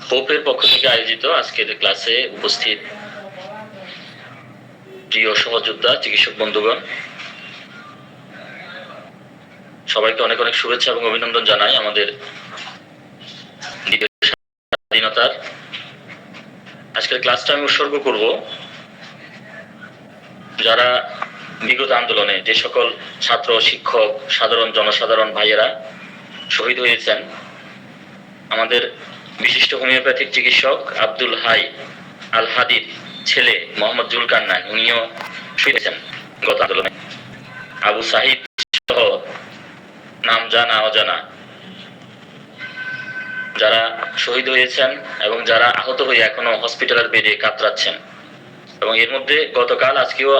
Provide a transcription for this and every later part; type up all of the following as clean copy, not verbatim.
হোপের পক্ষ থেকে আয়োজিত আজকের ক্লাসে উপস্থিত প্রিয় সহযোদ্ধা চিকিৎসক বন্ধুগণ, সবাইকে অনেক অনেক শুভেচ্ছা এবং অভিনন্দন জানাই আমাদের স্বাধীনতার। আজকের ক্লাসটা আমি উৎসর্গ করব যারা বিগত আন্দোলনে যে সকল ছাত্র, শিক্ষক, সাধারণ জনসাধারণ ভাইয়েরা শহীদ হয়েছেন। আমাদের বিশিষ্ট হোমিওপ্যাথিক চিকিৎসক আব্দুল হাই আল হাদির ছেলে মোহাম্মদ জুলকারনাইন, উনিও শহীদ হয়েছেন গত আন্দোলনে। আবু সাহিদ সহ নাম জানা অজানা যারা শহীদ হয়েছেন এবং যারা আহত হয়ে এখনো হসপিটালের বেডে কাতরাচ্ছেন, এবং এর মধ্যে গতকাল আজকেও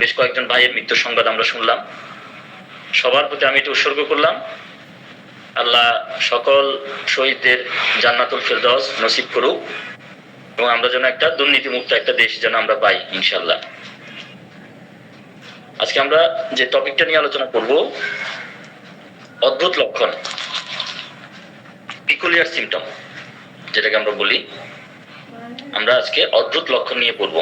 বেশ কয়েকজন ভাইয়ের মৃত্যুর সংবাদ আমরা শুনলাম। সবার প্রতি আমি এটা উৎসর্গ করলাম, আল্লাহ সকল শহীদদের জান্নাতুল ফেরদাউস নসিব করুক এবং আমরা যেন একটা দুর্নীতিমুক্ত একটা দেশ যেন আমরা পাই ইনশাআল্লাহ। আজকে আমরা যে টপিকটা নিয়ে আলোচনা করব, অদ্ভুত লক্ষণ, পিকুলিয়ার সিমটম যেটাকে আমরা বলি, আমরা আজকে অদ্ভুত লক্ষণ নিয়ে পড়ব।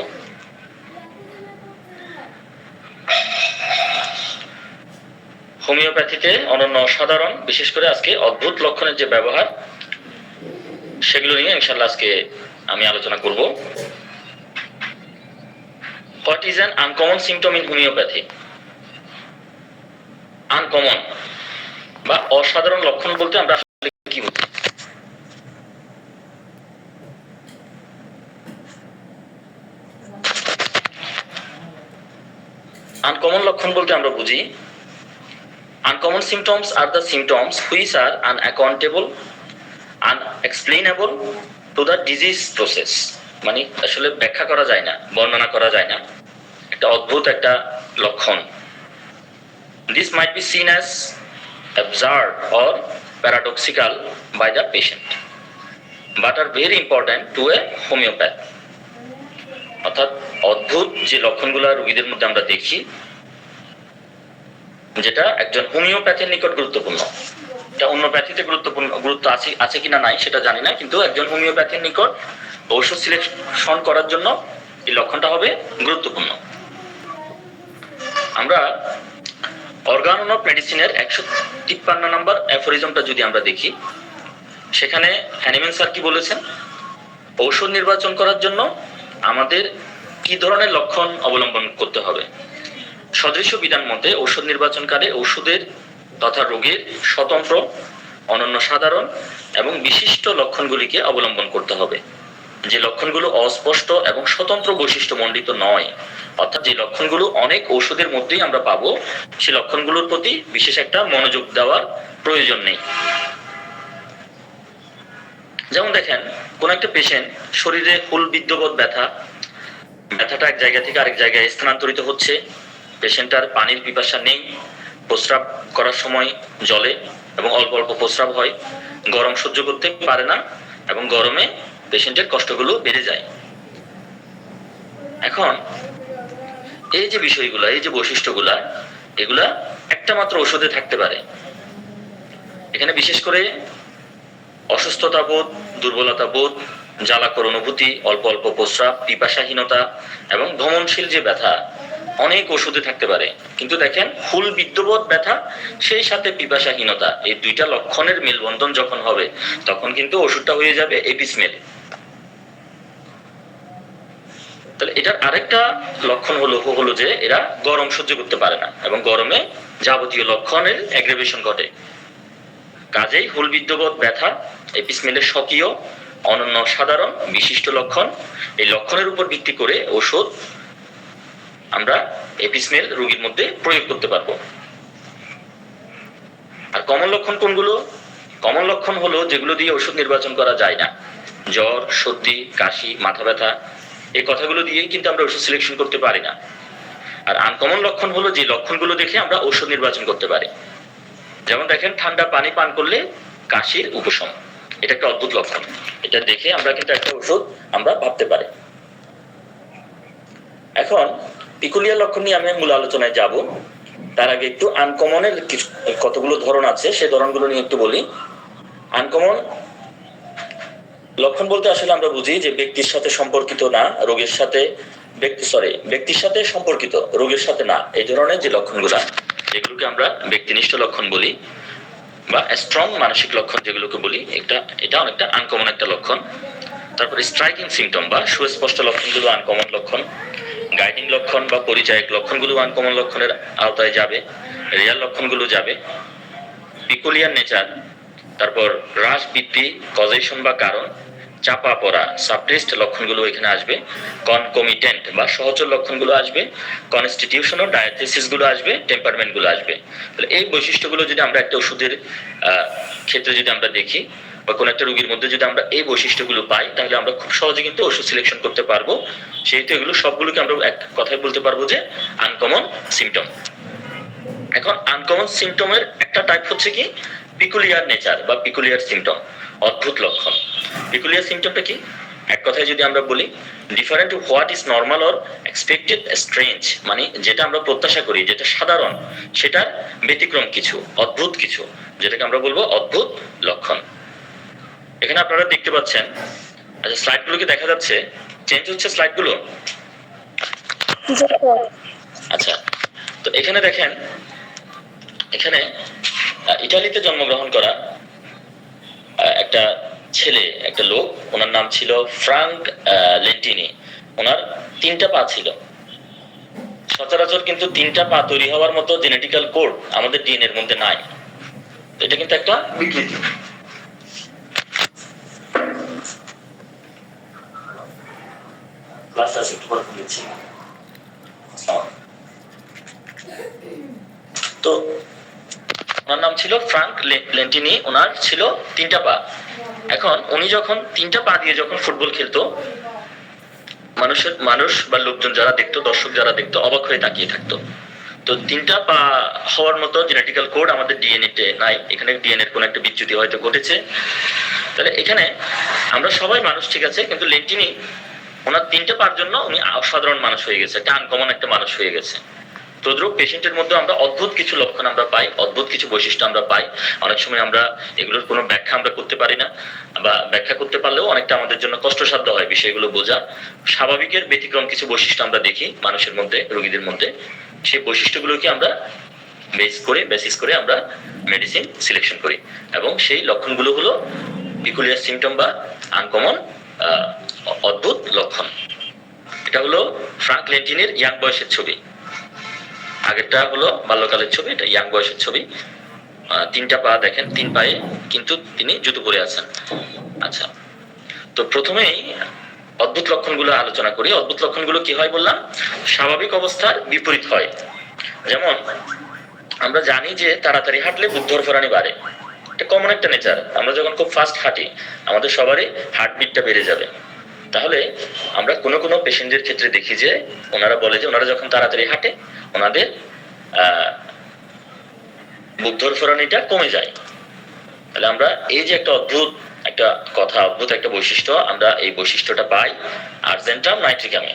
হোমিওপ্যাথিতে অনন্য অসাধারণ, বিশেষ করে আজকে অদ্ভুত লক্ষণের যে ব্যবহার, সেগুলো নিয়ে ইনশাআল্লাহ আজকে আমি আলোচনা করব। What is an uncommon symptom in homeopathy? Uncommon বা অসাধারণ লক্ষণ বলতে আমরা আসলে কি বুঝি? আনকমন লক্ষণ বলতে আমরা বুঝি, uncommon symptoms are the symptoms which are unaccountable, unexplainable to the disease process. মানে আসলে ব্যাখ্যা করা যায় না, বর্ণনা করা যায় না, একটা অদ্ভুত একটা লক্ষণ। This might be seen as absurd or paradoxical by the patient, but are very important to a homeopath. অর্থাৎ অদ্ভুত যে লক্ষণগুলো রোগীদের মধ্যে আমরা দেখি, যেটা একজন হোমিওপ্যাথের নিকট গুরুত্বপূর্ণ। এটা অন্য প্যাথিতে গুরুত্ব আছে কিনা নাই সেটা জানি না, কিন্তু একজন হোমিওপ্যাথের নিকট ঔষধ সিলেকশন করার জন্য এই লক্ষণটা হবে গুরুত্বপূর্ণ। আমরা অর্গান অফ মেডিসিনের 153 নম্বর অ্যাফোরিজমটা যদি আমরা দেখি, সেখানে হ্যানিম্যান স্যার কি বলেছেন? ঔষধ নির্বাচন করার জন্য আমাদের কি ধরনের লক্ষণ অবলম্বন করতে হবে? সদৃশ্য বিধান মতে ঔষধ নির্বাচনকালে ঔষধের তথা রোগের স্বতন্ত্র, অনন্য সাধারণ এবং বিশিষ্ট লক্ষণগুলিকে অবলম্বন করতে হবে। যে লক্ষণগুলো অস্পষ্ট এবং স্বতন্ত্র বৈশিষ্ট্য মণ্ডিত নয়, অর্থাৎ যে লক্ষণগুলো অনেক ঔষধের মধ্যেই আমরা পাবো, সেই লক্ষণগুলোর প্রতি বিশেষ একটা মনোযোগ দেওয়ার প্রয়োজন নেই। যেমন দেখেন, কোন একটা পেশেন্ট শরীরে হুলবিদ্ধবোধ ব্যথাটা এক জায়গা থেকে আরেক জায়গায় স্থানান্তরিত হচ্ছে, পেশেন্টার পানির পিপাসা নেই, প্রস্রাব করার সময় জলে এবং অল্প অল্প প্রস্রাব হয়, গরম সহ্য করতে পারে না এবং গরমে পেশেন্টের কষ্টগুলো বেড়ে যায়। এখন এই যে বিষয়গুলা, এই যে বৈশিষ্ট্যগুলা, এগুলা একটা মাত্র ওষুধে থাকতে পারে। এখানে বিশেষ করে অসুস্থতা বোধ, দুর্বলতা বোধ, জ্বালাকর অনুভূতি, অল্প অল্প প্রস্রাব, পিপাসাহীনতা এবং ধমনশীল যে ব্যথা অনেক ওষুধে থাকতে পারে। কিন্তু দেখেন, হুল বিদ্যবোধ ব্যথা সেই সাথে পিপাসাহীনতা, এই দুইটা লক্ষণের মেলবন্ধন যখন হবে, তখন কিন্তু ওষুধটা হয়ে যাবে এপিসমেল। তাহলে এটার আরেকটা লক্ষণ হলো যে এরা গরম সহ্য করতে পারে না এবং গরমে যাবতীয় লক্ষণের অ্যাগ্রেভেশন ঘটে। কাজেই হুল বিদ্যবোধ ব্যথা এপিসমেলের স্বকীয়, অনন্য সাধারণ বিশিষ্ট লক্ষণ। এই লক্ষণের উপর ভিত্তি করে ওষুধ আমরা এপিসমেল রোগীর মধ্যে প্রয়োগ করতে পারবো। আর কমন লক্ষণ কোনগুলো? কমন লক্ষণ হলো যেগুলো দিয়ে ওষুধ নির্বাচন করা যায় না, জ্বর, সর্দি, কাশি, মাথা ব্যথা, এই কথাগুলো দিয়েই কিন্তু আমরা ওষুধ সিলেকশন করতে পারি না। আর আনকমন লক্ষণ হলো যে লক্ষণগুলো দেখে আমরা ওষুধ নির্বাচন করতে পারি। যেমন দেখেন, ঠান্ডা পানি পান করলে কাশির উপশম, এটা একটা অদ্ভুত লক্ষণ। এটা দেখে আমরা কিন্তু একটা ওষুধ আমরা ভাবতে পারি। এখন পিকুলিয়ার লক্ষণ নিয়ে আমি মূল আলোচনায় যাব। তার আগে একটু আনকমনের কতগুলো ধরন আছে, সেই ধরনগুলো নিয়ে একটু বলি। আনকমন লক্ষণ বলতে আসলে আমরা বুঝি যে ব্যক্তির সাথে সম্পর্কিত না, রোগের সাথে ব্যক্তির সাথে সম্পর্কিত, রোগের সাথে না, এই ধরনের যে লক্ষণগুলো, যেগুলোকে আমরা ব্যক্তিনিষ্ঠ লক্ষণ বলি বা স্ট্রং মানসিক লক্ষণ যেগুলোকে বলি, এটা অনেকটা আনকমন একটা লক্ষণ। তারপর স্ট্রাইকিং সিমটম বা সুস্পষ্ট লক্ষণগুলো আনকমন লক্ষণ, গাইডিং লক্ষণ বা পরিচায়ক লক্ষণগুলো আনকমন লক্ষণের আওতায় যাবে, রিয়াল লক্ষণগুলো যাবে। পিকুলিয়ার নেচার, তারপর হ্রাস বৃদ্ধি কজেশন বা কারণ, চাপা পড়া সাবটেস্ট লক্ষণগুলো এখানে আসবে, কনকমিটেন্ট বা সহচর লক্ষণগুলো আসবে, কনস্টিটিউশন ও ডায়াথেসিস গুলো আসবে, টেম্পারমেন্ট গুলো আসবে। তাহলে এই বৈশিষ্ট্যগুলো যদি আমরা একটা ওষুধের ক্ষেত্রে যদি আমরা দেখি বা কোন একটা রোগীর মধ্যে যদি আমরা এই বৈশিষ্ট্যগুলো পাই, তাহলে আমরা খুব সহজে কিন্তু ওষুধ সিলেকশন করতে পারবো। সেহেতু এগুলো সবগুলোকে আমরা এক কথায় বলতে পারবো যে আনকমন সিমটম। এখন আনকমন সিমটমের একটা টাইপ হচ্ছে কি পিকুলিয়ার নেচার বা পিকুলিয়ার সিমটম, অদ্ভুত লক্ষণ। পিকুলিয়ার সিমটমটা কি? এক কথায় যদি আমরা বলি different to what is normal or expected strange, মানে যেটা আমরা প্রত্যাশা করি, যেটা সাধারণ, সেটার ব্যতিক্রম কিছু, অদ্ভুত কিছু, যেটাকে আমরা বলবো অদ্ভুত লক্ষণ। এখানে আপনারা দেখতে পাচ্ছেন, আচ্ছা স্লাইডগুলো কি দেখা যাচ্ছে? চেঞ্জ হচ্ছে স্লাইডগুলো? আচ্ছা, তো এখানে দেখেন, এখানে ইটালিতে জন্মগ্রহণ করা একটা ছেলে, একটা লোক, ওনার নাম ছিল ফ্রাঙ্ক লেন্টিনি। ওনার 3টা পা ছিল। সচরাচর কিন্তু 3টা পা তৈরি হওয়ার মতো জেনেটিক্যাল কোড আমাদের ডিএনএ এর মধ্যে নাই। এটা কিন্তু একটা বিকৃতি। তো ওনার নাম ছিল ফ্রাঙ্ক লেন্টিনি, ওনার ছিল 3টা পা। এখন উনি যখন 3টা পা দিয়ে যখন ফুটবল খেলতো, মানুষ বা লোকজন যারা দেখতো, দর্শক যারা দেখতো, অবাক হয়ে তাকিয়ে থাকতো। তো 3টা পা হওয়ার মতো জেনেটিক্যাল কোড আমাদের ডিএনএ তে নাই, এখানে ডিএনএ এর কোনো একটা বিচ্যুতি হয়তো ঘটেছে। তাহলে এখানে আমরা সবাই মানুষ, ঠিক আছে, কিন্তু লেন্টিনি ওনার 3টা পার জন্য উনি অসাধারণ মানুষ হয়ে গেছে, একটা আনকমন একটা মানুষ হয়ে গেছে। তদ্রুপ পেশেন্টের মধ্যে আমরা অদ্ভুত কিছু লক্ষণ আমরা পাই, অদ্ভুত কিছু বৈশিষ্ট্য আমরা পাই। অনেক সময় আমরা এগুলোর কোনো ব্যাখ্যা আমরা করতে পারি না, বা ব্যাখ্যা করতে পারলেও অনেকটা আমাদের জন্য কষ্টসাধ্য হয় বিষয়গুলো বোঝা। স্বাভাবিকের ব্যতিক্রম কিছু বৈশিষ্ট্য আমরা দেখি মানুষের মধ্যে, রোগীদের মধ্যে। সেই বৈশিষ্ট্যগুলোকে আমরা বেসিস করে আমরা মেডিসিন সিলেকশন করি, এবং সেই লক্ষণগুলো হলো পিকুলিয়ার সিমটম বা আনকমন অদ্ভুত লক্ষণ। এটা হলো ফ্রাঙ্ক লেন্টিনির ইয়াং বয়সের ছবি। আগেরটা হলো বাল্যকালের ছবি, এটা ইয়াং বয়সের ছবি। 3টা পা দেখেন, 3 পায়ে কিন্তু তিনি জুতো পরে আছেন। আচ্ছা, তো প্রথমেই অদ্ভুত লক্ষণগুলো আলোচনা করি। অদ্ভুত লক্ষণগুলো কি হয় বললাম? স্বাভাবিক অবস্থার বিপরীত হয়। যেমন আমরা জানি যে তাড়াতাড়ি হাঁটলে বুক ধরফরানি বাড়ে, এটা কমন একটা নেচার। আমরা যখন খুব ফাস্ট হাঁটি, আমাদের সবারই হার্টবিটটা বেড়ে যাবে। তাহলে আমরা কোনো পেশেন্টের ক্ষেত্রে দেখি যে ওনারা বলে যে ওনারা যখন তাড়াতাড়ি হাঁটে, ওনাদের বুক ধরফরানিটা কমে যায়। তাহলে আমরা এই যে একটা অদ্ভুত একটা কথা, অদ্ভুত একটা বৈশিষ্ট্য, আমরা এই বৈশিষ্ট্যটা পাই আর্জেন্টাম নাইট্রিকামে।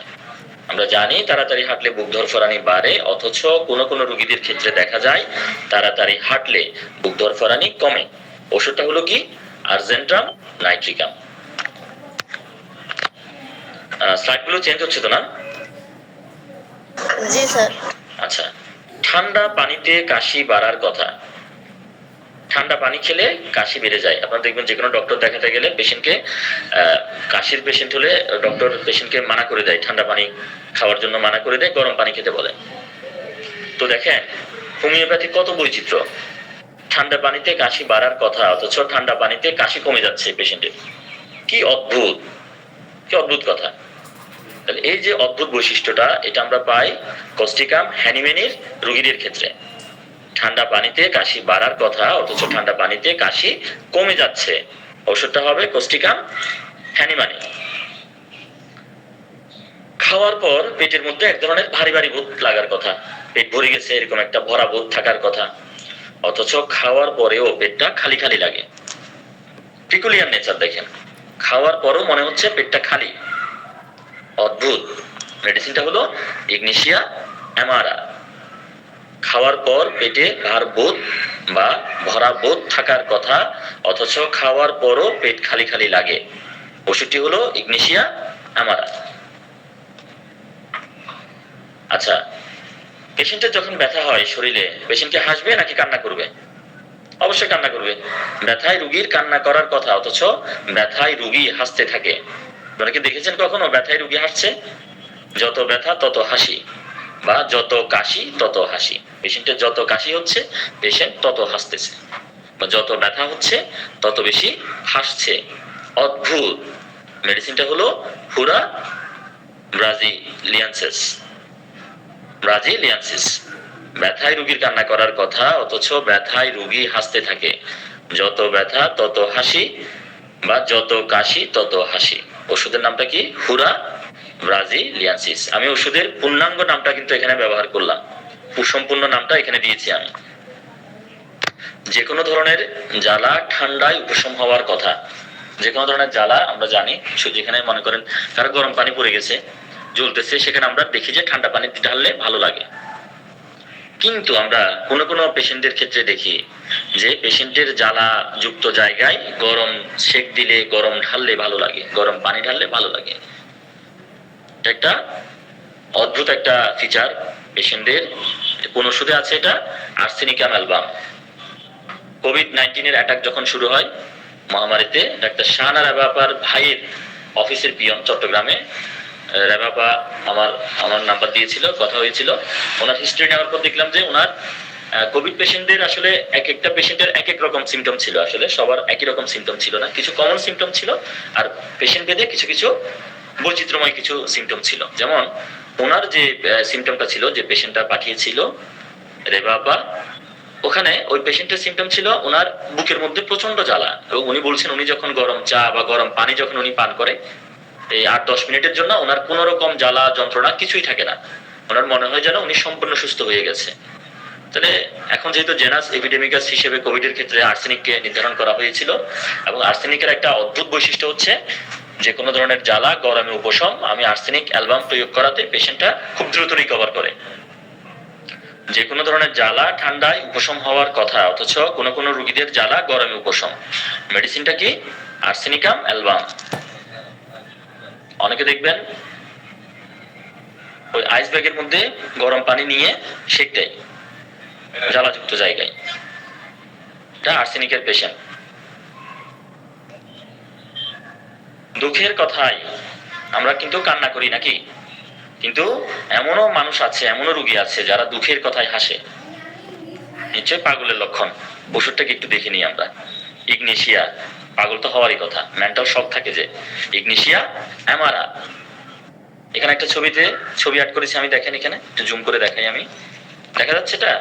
আমরা জানি তাড়াতাড়ি হাঁটলে বুক ধরফরানি বাড়ে, অথচ কোনো রোগীদের ক্ষেত্রে দেখা যায় তাড়াতাড়ি হাঁটলে বুক ধরফরানি কমে। ওষুধটা হলো কি? Argentum nitricum. স্লাইডগুলো চেঞ্জ হচ্ছে তো না? জি স্যার। আচ্ছা, ঠান্ডা পানিতে কাশি বাড়ার কথা। ঠান্ডা পানি খেলে কাশি বেড়ে যায়। আপনারা দেখবেন যে কোনো ডক্টর দেখাতে গেলে পেশেন্টকে, কাশির পেশেন্ট হলে ডক্টর পেশেন্টকে মানা করে দেয়, ঠান্ডা পানি খাওয়ার জন্য মানা করে দেয়, গরম পানি খেতে বলে। তো দেখেন হোমিওপ্যাথি কত বৈচিত্র্য। ঠান্ডা পানিতে কাশি বাড়ার কথা, অথচ ঠান্ডা পানিতে কাশি কমে যাচ্ছে পেশেন্টের। কি অদ্ভুত, কি অদ্ভুত কথা। তাহলে এই যে অদ্ভুত বৈশিষ্ট্যটা, এটা আমরা পাই কস্টিকাম হ্যানিম্যানের রোগীদের ক্ষেত্রে। ঠান্ডা পানিতে কাশি বাড়ার কথা, অথচ ঠান্ডা পানিতে কাশি কমে যাচ্ছে। ওষুধটা হবে কস্টিকাম হ্যানিম্যানি। খাওয়ার পর পেটের মধ্যে এক ধরনের ভারী ভারী বোধ লাগার কথা, পেট ভরে গেছে এরকম একটা ভরা বোধ থাকার কথা, অথচ খাওয়ার পরেও পেটটা খালি খালি লাগে। পিকুলিয়ার নেচার দেখেন, খাওয়ার পরও মনে হচ্ছে পেটটা খালি। অদ্ভুত। মেডিসিনটা হলো ইগনিশিয়া অ্যামারা। খাওয়ার পর পেটে ভার বোধ বা ভরা বোধ থাকার কথা, অথচ খাওয়ার পরও পেট খালি খালি লাগে। ওষুধটি হলো ইগনেশিয়া অ্যামারা। আচ্ছা, পেশেন্টের যখন ব্যথা হয় শরীরে, পেশেন্ট কি হাসবে নাকি কান্না করবে? অবশ্যই কান্না করবে। ব্যথায় রুগীর কান্না করার কথা, অথচ ব্যথায় রুগী হাসতে থাকে। আপনারা কি দেখেছেন কখনো ব্যথায় রুগী হাসছে? যত ব্যথা তত হাসি, বা যত কাশি তত হাসি। পেশেন্টের যত কাশি হচ্ছে পেশেন্ট তত হাসতেছে, বা যত ব্যথা হচ্ছে তত বেশি হাসছে। অদ্ভুত। মেডিসিনটা হলো হুরা ব্রাজিলিয়ানসিস। ব্রাজিলিয়ানসিস। ব্যথায় রুগীর কান্না করার কথা, অথচ ব্যথায় রুগী হাসতে থাকে। যত ব্যথা তত হাসি, বা যত কাশি তত হাসি। ওষুধের নামটা কি? হুরা ব্রাজিলিয়ানসিস। আমি ওষুধের পূর্ণাঙ্গ নামটা কিন্তু এখানে ব্যবহার করলাম, সম্পূর্ণ নামটা এখানে দিয়েছি আমি। যে কোনো ধরনের জ্বালা ঠান্ডায় উপশম হওয়ার কথা। যে কোনো ধরনের জ্বালা আমরা জানি, যেখানে মনে করেন কারো গরম পানি পড়ে গেছে, জ্বলতেছে, সেখানে আমরা দেখি যে ঠান্ডা পানি ঢাললে ভালো লাগে। কিন্তু আমরা কোনো কোনো পেশেন্টের ক্ষেত্রে দেখি যে পেশেন্টের জ্বালা যুক্ত জায়গায় গরম সেক দিলে, গরম ঢাললে ভালো লাগে, গরম পানি ঢাললে ভালো লাগে। একটা অদ্ভুত একটা ফিচার পেশেন্টের। কোন ওষুধে আছে এটা? Arsenicum album. কোভিড-19 অ্যাটাক যখন শুরু হয় মহামারীতে, ডাক্তার শাহানা রেবাপার ভাইয়ের অফিসের পিয়ন চট্টগ্রামে, রেবাপা আমার নাম্বার দিয়েছিল, কথা হয়েছিল। ওনার হিস্ট্রি নেওয়ার পর দেখলাম যে ওনার কোভিড পেশেন্টদের আসলে এক একটা পেশেন্টের এক এক রকম সিমটম ছিল। আসলে সবার একই রকম সিমটম ছিল না, কিছু কমন সিমটম ছিল, আর পেশেন্ট ভেদে কিছু কিছু বৈচিত্র্যময় কিছু সিমটম ছিল। যেমন ওনার যে সিমটমটা ছিল, যে পেশেন্টটা পাঠিয়েছিল রেবাপা, ওখানে ওই পেশেন্টের সিমটম ছিল ওনার বুকের মধ্যে প্রচন্ড জ্বালা, এবং উনি বলছেন উনি যখন গরম চা বা গরম পানি যখন উনি পান করে, এই 8-10 মিনিটের জন্য ওনার কোন রকম জ্বালা যন্ত্রণা কিছুই থাকে না। ওনার মনে হয় যেন উনি সম্পূর্ণ সুস্থ হয়ে গেছে। তাহলে এখন যেহেতু জেনাস এপিডেমিকাস হিসেবে কোভিডের ক্ষেত্রে আর্সেনিককে নির্ধারণ করা হয়েছিল, এবং আর্সেনিকের একটা অদ্ভুত বৈশিষ্ট্য হচ্ছে যে কোনো ধরনের জ্বালা গরমে উপশম, আমি আর্সেনিক অ্যালবাম প্রয়োগ করাতে পেশেন্টটা খুব দ্রুত রিকভার করে। যে কোনো ধরনের জ্বালা ঠান্ডায় উপশম হওয়ার কথা, অথচ কোনো কোনো রোগীদের জ্বালা গরমে উপশম। মেডিসিনটা কি? Arsenicum album. অনেকে দেখবেন ওই আইস ব্যাগের মধ্যে গরম পানি নিয়ে সেক দেয় জ্বালাযুক্ত জায়গায়, এটা আর্সেনিকের পেশেন্ট। দুঃখের কথায় আমরা কিন্তু কান্না করি নাকি? কিন্তু এমনও মানুষ আছে, এমনও রোগী আছে যারা দুঃখের কথায় হাসে। নিশ্চয় পাগলের লক্ষণ। ওষুধটাকে একটু দেখে নিই আমরা। ইগনেশিয়া, পাগল তো হওয়ারই কথা, মেন্টাল শক থাকে যে। ইগনেশিয়া অ্যামারা। এখানে একটা ছবি অ্যাড করেছি আমি, দেখেন এখানে একটু জুম করে দেখাই আমি। দেখা যাচ্ছে এটা?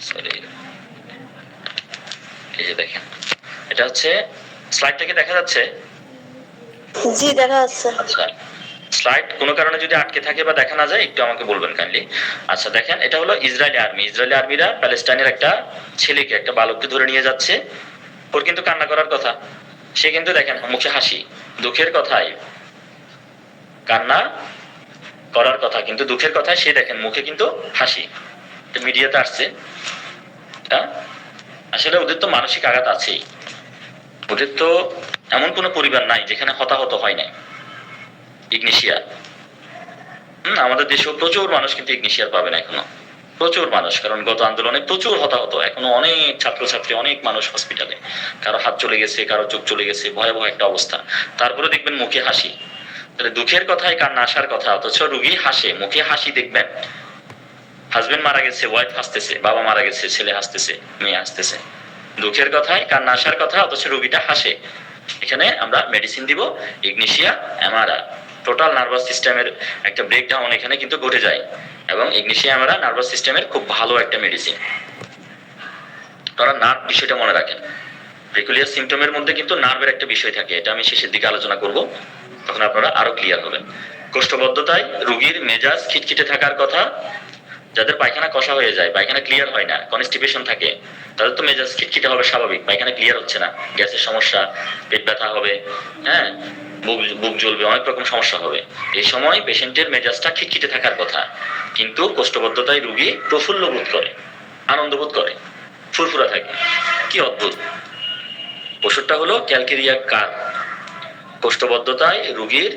সরি, এই যে দেখেন, এটা হচ্ছে স্লাইডটা কি দেখা যাচ্ছে? জি দেখা যাচ্ছে। আচ্ছা, স্লাইড কোনো কারণে যদি আটকে থাকে বা দেখা না যায় একটু আমাকে বলবেন কাইন্ডলি। আচ্ছা দেখেন, এটা হলো ইসরায়েলি আর্মি। ইসরায়েলি আর্মিরা প্যালেস্টাইনের একটা ছেলেকে, একটা বালককে ধরে নিয়ে যাচ্ছে। ওর কিন্তু কান্না করার কথা, সে কিন্তু দেখেন মুখে হাসি। দুঃখের কথায় কান্না করার কথা, কিন্তু দুঃখের কথায় সে দেখেন মুখে কিন্তু হাসি। মিডিয়াতে আসছে। আসলে ওদের তো মানসিক আঘাত আছেই। ওদের তো এমন কোনো পরিবার নাই যেখানে হতাহত হয় নাই। ইগনেশিয়া, আমাদের দেশেও প্রচুর মানুষ কিন্তু ইগনেশিয়ার পাবে না এখনো, প্রচুর মানুষ। কারণ গত আন্দোলনে প্রচুর হতাহত, এখনো অনেক ছাত্রছাত্রী, অনেক মানুষ হসপিটালে, কারো হাত চলে গেছে, কারো চোখ চলে গেছে, ভয়াবহ একটা অবস্থা। তারপরে দেখবেন মুখে হাসি। তাহলে দুঃখের কথায় কান্না আসার কথা, অথচ রুগী হাসে, মুখে হাসি। দেখবেন হাজবেন্ড মারা গেছে, ওয়াইফ হাসতেছে, বাবা মারা গেছে, ছেলে হাসতেছে, মেয়ে হাসতেছে। দুঃখের কথায় কান্না আসার কথা, অথচ রুগীটা হাসে। এখানে আমরা মেডিসিন দিব ইগনেশিয়া অ্যামারা। টোটাল নার্ভাস সিস্টেমের একটা ব্রেকডাউন এখানে কিন্তু ঘটে যায়, এবং ইগনেশিয়া অ্যামারা নার্ভাস সিস্টেমের খুব ভালো একটা মেডিসিন। তারা নার্ভ বিষয়টা মনে রাখেন। পেকুলিয়ার সিমটমের মধ্যে কিন্তু নার্ভের একটা বিষয় থাকে, এটা আমি শেষের দিকে আলোচনা করব, তখন আপনারা আরো ক্লিয়ার হবেন। কোষ্ঠবদ্ধতায় রোগীর মেজাজ খিটখিটে থাকার কথা। যাদের পায়খানা কষা হয়ে যায়, পায়খানা ক্লিয়ার হয় না, কনস্টিপেশন থাকে, তাদের তো মেজাজ খিটখিটে হবে স্বাভাবিক। পায়খানা ক্লিয়ার হচ্ছে না, গ্যাসের সমস্যা, পেট ব্যথা হবে, হ্যাঁ, বুক জ্বলবে, অনেক রকম সমস্যা হবে। এই সময় পেশেন্টের মেজাজটা খিটখিটে থাকার কথা, কিন্তু কোষ্ঠবদ্ধতায় রোগী প্রফুল্ল বোধ করে, আনন্দ বোধ করে, ফুরফুরা থাকে। কি অদ্ভুত! ওষুধটা হলো ক্যালকেরিয়া কার। কোষ্ঠবদ্ধতায় রোগীর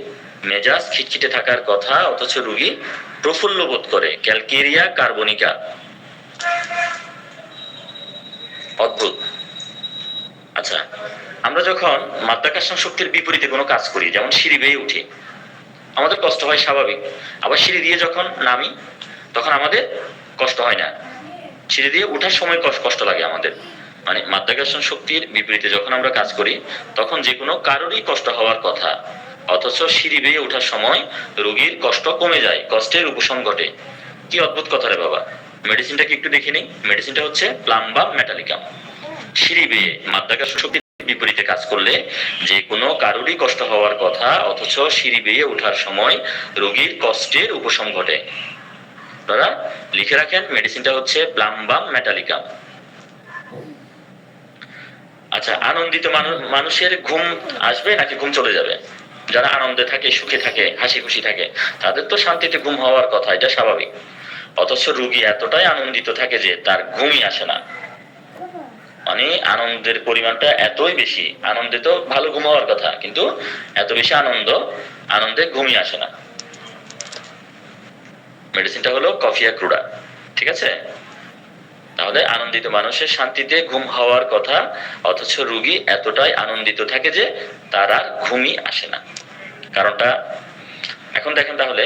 মেজাজ খিটখিটে থাকার কথা, অথচ রোগী প্রফুল্ল বোধ করে, ক্যালকেরিয়া কার্বনিকা। অদ্ভুত। আচ্ছা, আমরা যখন মাধ্যাকর্ষণ শক্তির বিপরীতে কোনো কাজ করি, যেমন সিঁড়ি বেয়ে উঠি, আমাদের কষ্ট হয় স্বাভাবিক। আবার সিঁড়ি দিয়ে যখন নামি তখন আমাদের কষ্ট হয় না। সিঁড়ি দিয়ে ওঠার সময় কষ্ট লাগে আমাদের। মানে মাধ্যাকর্ষণ শক্তির বিপরীতে যখন আমরা কাজ করি তখন যে কোনো কারোরই কষ্ট হওয়ার কথা, অথচ সিঁড়ি বেয়ে ওঠার সময় রোগীর কষ্ট কমে যায়, কষ্টের উপশম ঘটে। কি অদ্ভুত কথা রে বাবা। মেডিসিনটাকে একটু দেখে নিই। মেডিসিনটা হচ্ছে প্লাম্বাম মেটালিকাম। সিঁড়ি বেয়ে মাধ্যাকর্ষণ শক্তির বিপরীতে কাজ করলে যে কোনো কারোরই কষ্ট হওয়ার কথা, অথচ সিঁড়ি বেয়ে ওঠার সময় রোগীর কষ্টের উপশম ঘটে। আপনারা লিখে রাখেন, মেডিসিনটা হচ্ছে প্লাম্বাম মেটালিকাম। আচ্ছা, আনন্দিত মানুষের ঘুম আসবে নাকি ঘুম চলে যাবে? যারা আনন্দে থাকে, সুখে থাকে, হাসি খুশি থাকে, তাদের তো শান্তিতে ঘুম হওয়ার কথা, এটা স্বাভাবিক। অথচ রোগী এতটাই আনন্দিত থাকে যে তার ঘুমই আসে না। মানে আনন্দের পরিমাণটা এতই বেশি, আনন্দে তো ভালো ঘুম হওয়ার কথা, কিন্তু এত বেশি আনন্দে ঘুমই আসে না। মেডিসিনটা হলো কফিয়া ক্রুডা। ঠিক আছে? তাহলে আনন্দিত মানুষের শান্তিতে ঘুম হওয়ার কথা, অথচ রোগী এতটাই আনন্দিত থাকে যে তার আর ঘুমই আসে না। কারণটা এখন দেখেন। তাহলে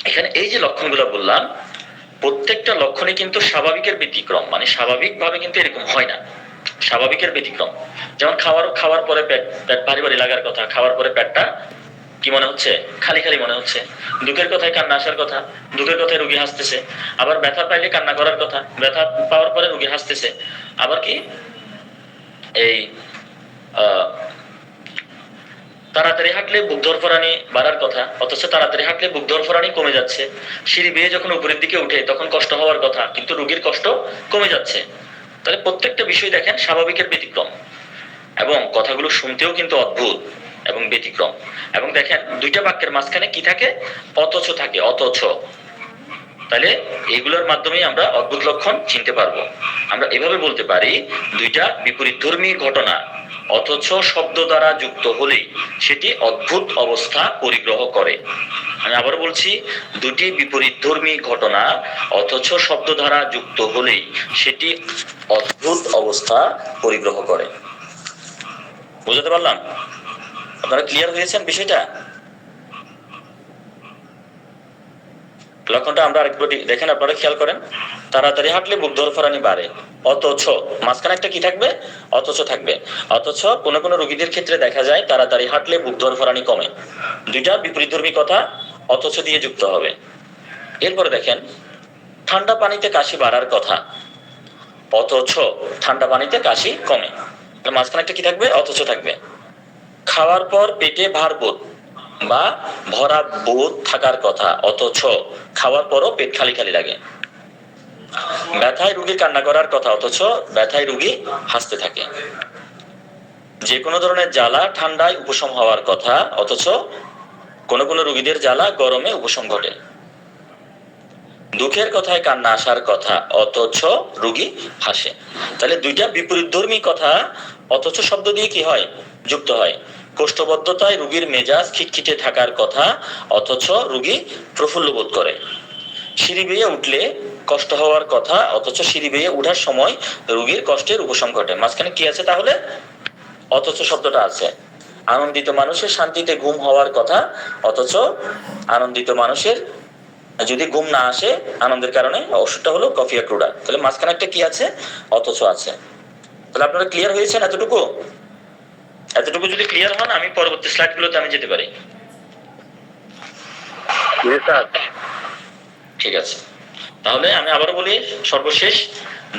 এখানে এই যে লক্ষণগুলো বললাম, প্রত্যেকটা লক্ষণই কিন্তু স্বাভাবিকের ব্যতিক্রম। মানে স্বাভাবিকভাবে কিন্তু এরকম হয় না, স্বাভাবিকের ব্যতিক্রম। যেমন খাওয়ার পরে পেট ভারী ভারী লাগার কথা, খাওয়ার পরে পেটটা কি মনে হচ্ছে? খালি খালি মনে হচ্ছে। দুঃখের কথায় কান্না আসার কথা, দুঃখের কথায় রোগী হাসতেছে। আবার ব্যথা পাইলে কান্না করার কথা, ব্যথা পাওয়ার পরে রোগী হাসতেছে। আবার কি এই তাড়াতাড়ি হাঁটলে বুক ধরফরানি বাড়ার কথা, অথচ তাড়াতাড়ি হাঁটলে বুক ধরফরানি কমে যাচ্ছে। সিঁড়ি বেয়ে যখন উপরের দিকে উঠে তখন কষ্ট হওয়ার কথা, কিন্তু রোগীর কষ্ট কমে যাচ্ছে। তাহলে প্রত্যেকটা বিষয় দেখেন স্বাভাবিকের ব্যতিক্রম, এবং কথাগুলো শুনতেও কিন্তু অদ্ভুত এবং ব্যতিক্রম। এবং দেখেন দুইটা বাক্যের মাঝখানে কি থাকে? অথচ থাকে, অথচ। তাহলে এগুলোর মাধ্যমে আমরা অদ্ভুত লক্ষণ চিনতে পারবো। আমরা এভাবে বলতে পারি, দুইটা বিপরীতধর্মী ঘটনা অথচ শব্দ দ্বারা যুক্ত হলেই সেটি অদ্ভুত অবস্থা পরিগ্রহ করে। আমি আবার বলছি, দুটি বিপরীতধর্মী ঘটনা অথচ শব্দ দ্বারা যুক্ত হলেই সেটি অদ্ভুত অবস্থা পরিগ্রহ করে। বুঝতে পারলাম? আপনারা ক্লিয়ার হয়েছেন বিষয়টা? লক্ষণটা আমরা আরেকবার দেখেন, আপনারা খেয়াল করেন। তাড়াতাড়ি হাঁটলে বুক ধরফরানি বাড়ে, অথচ মাঝখানে একটা কি থাকবে? অথচ থাকবে। অথচ কোনো কোনো রোগীদের ক্ষেত্রে দেখা যায় তাড়াতাড়ি হাঁটলে বুক ধরফরানি কমে। দুইটা বিপরীতধর্মী কথা অথচ দিয়ে যুক্ত হবে। এরপরে দেখেন, ঠান্ডা পানিতে কাশি বাড়ার কথা, অথচ ঠান্ডা পানিতে কাশি কমে। মাঝখানে একটা কি থাকবে? অথচ থাকবে। খাওয়ার পর পেটে ভার বোধ বা ভরা বোধ থাকার কথা, অথচ খাওয়ার পরও পেট খালি খালি লাগে। ব্যথায় রোগী কান্না করার কথা, অথচ ব্যথায় রোগী হাসতে থাকে। যে কোনো ধরনের জ্বালা ঠান্ডায় উপশম হওয়ার কথা, অথচ কোনো কোনো রোগীদের জ্বালা গরমে উপশম ঘটে। দুঃখের কথায় কান্না আসার কথা, অথচ রোগী হাসে। তাহলে দুইটা বিপরীতধর্মী কথা অথচ শব্দ দিয়ে কি হয়? যুক্ত হয়। কোষ্ঠবদ্ধতায় রোগীর মেজাজ খিটখিটে থাকার কথা, অথচ রোগী প্রফুল্ল বোধ করে। সিঁড়ি বেয়ে উঠলে কষ্ট হওয়ার কথা, অথচ সিঁড়ি বেয়ে উঠার সময় রোগীর কষ্টের উপশম ঘটে। মাঝখানে কি আছে তাহলে? অথচ শব্দটা আছে। আনন্দিত মানুষের শান্তিতে ঘুম হওয়ার কথা, অথচ আনন্দিত মানুষের যদি ঘুম না আসে আনন্দের কারণে, ওষুধটা হলো কফিয়া ক্রুডা। তাহলে মাঝখানে একটা কি আছে? অথচ আছে। তাহলে আপনারা ক্লিয়ার হয়েছেন? এতটুকু যদি ক্লিয়ার হন, আমি পরবর্তী স্লাইডগুলোতে আমি যেতে পারি। ঠিক আছে, তাহলে আমি আবারও বলি, সর্বশেষ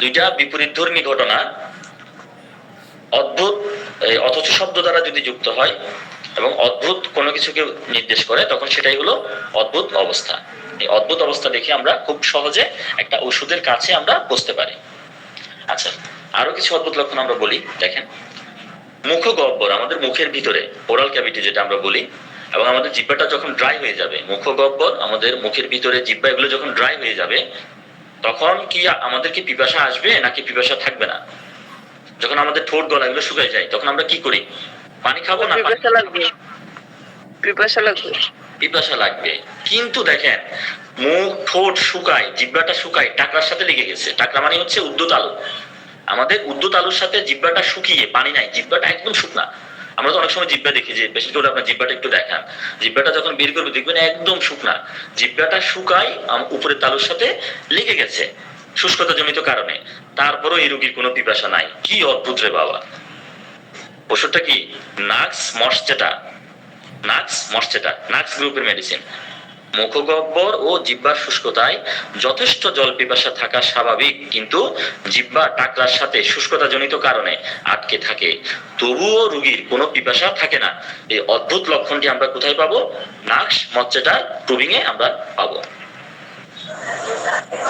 দুইটা বিপরীতধর্মী ঘটনা অদ্ভুত অথচ শব্দ দ্বারা যদি যুক্ত হয় এবং অদ্ভুত কোনো কিছুকে নির্দেশ করে, তখন সেটাই হলো অদ্ভুত অবস্থা। এই অদ্ভুত অবস্থা দেখে আমরা খুব সহজে একটা ওষুধের কাছে আমরা বসতে পারি। আচ্ছা, আরো কিছু অদ্ভুত লক্ষণ আমরা বলি। দেখেন, মুখগহ্বর, আমাদের মুখের ভিতরে ওরাল ক্যাভিটি যেটা আমরা বলি, এবং আমাদের জিহ্বাটা যখন ড্রাই হয়ে যাবে, মুখগহ্বর আমাদের মুখের ভিতরে জিহ্বা, এগুলো যখন ড্রাই হয়ে যাবে, তখন কি আমাদের কি পিপাসা আসবে নাকি পিপাসা থাকবে না? যখন আমাদের ঠোঁট গলাগুলো শুকায় যায় তখন আমরা কি করি? পানি খাবো না? পিপাসা লাগবে, পিপাসা লাগবে। পিপাসা লাগবে। কিন্তু দেখেন, মুখ ঠোঁট শুকায়, জিহ্বাটা শুকায়, টাকরার সাথে লেগে গেছে। টাকরা মানে হচ্ছে উদ্যত আলু। আমাদের উদ্যত আলুর সাথে জিহ্বাটা শুকিয়ে, পানি নাই, জিহ্বাটা একদম শুকনা। আমরা তো অনেক সময় জিহ্বা দেখি, যে বেশি করে আপনার জিহ্বাটা একটু দেখান, জিহ্বাটা যখন বের করবে দেখবেন একদম শুকনা। জিহ্বাটা শুকায় উপরের তালুর সাথে লেগে গেছে শুষ্কতা জনিত কারণে, তারপরও এই রোগীর কোনো পিপাসা নাই। কি অদ্ভুত রে বাবা! ওষুধটা কি? নাক্স মসচেটা। নাক্স গ্রুপের মেডিসিন। মুখগহ্বর ও জিহ্বার শুষ্কতায় যথেষ্ট জল পিপাসা থাকা স্বাভাবিক, কিন্তু জিহ্বা টাকরার সাথে শুষ্কতা জনিত কারণে আটকে থাকে, তবুও রোগীর কোনো পিপাসা থাকে না। এই অদ্ভুত লক্ষণটি আমরা কোথায় পাবো? নাক্স মসচেটা প্রুভিং এ আমরা পাবো।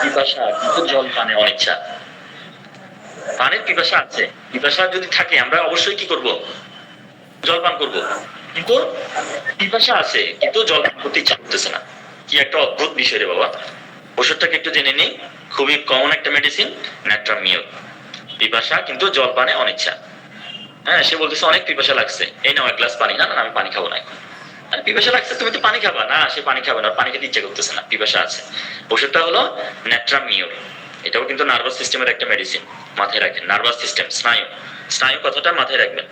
পিপাসা কিন্তু জল পানে অনিচ্ছা। পানির পিপাসা আছে, পিপাসা যদি থাকে আমরা অবশ্যই কি করব? জল পান করব। কিন্তু পিপাসা আছে, কিন্তু জল পান করতে ইচ্ছা করতেছে না। কি একটা অদ্ভুত বিষয় রে বাবা! ওষুধটাকে একটু জেনে নিই। খুবই কমন একটা মেডিসিন, ন্যাট্রামিওর। পিপাসা কিন্তু জল পানে অনিচ্ছা। হ্যাঁ, সে বলতেছে অনেক পিপাসা লাগছে, এই নাও এক গ্লাস পানি। না না, আমি পানি খাবো না এখন। পিপাসা লাগছে, তুমি তো পানি খাবা না। সে পানি খাবে না, পানি খেতে ইচ্ছা করতেছে না, পিপাসা আছে। ওষুধটা হলো ন্যাট্রামিওর। এটাও কিন্তু নার্ভাস সিস্টেমের একটা মেডিসিন, মাথায় রাখেন। নার্ভাস সিস্টেম, স্নায়ু, স্নায়ু কথাটা মাথায় রাখবেন।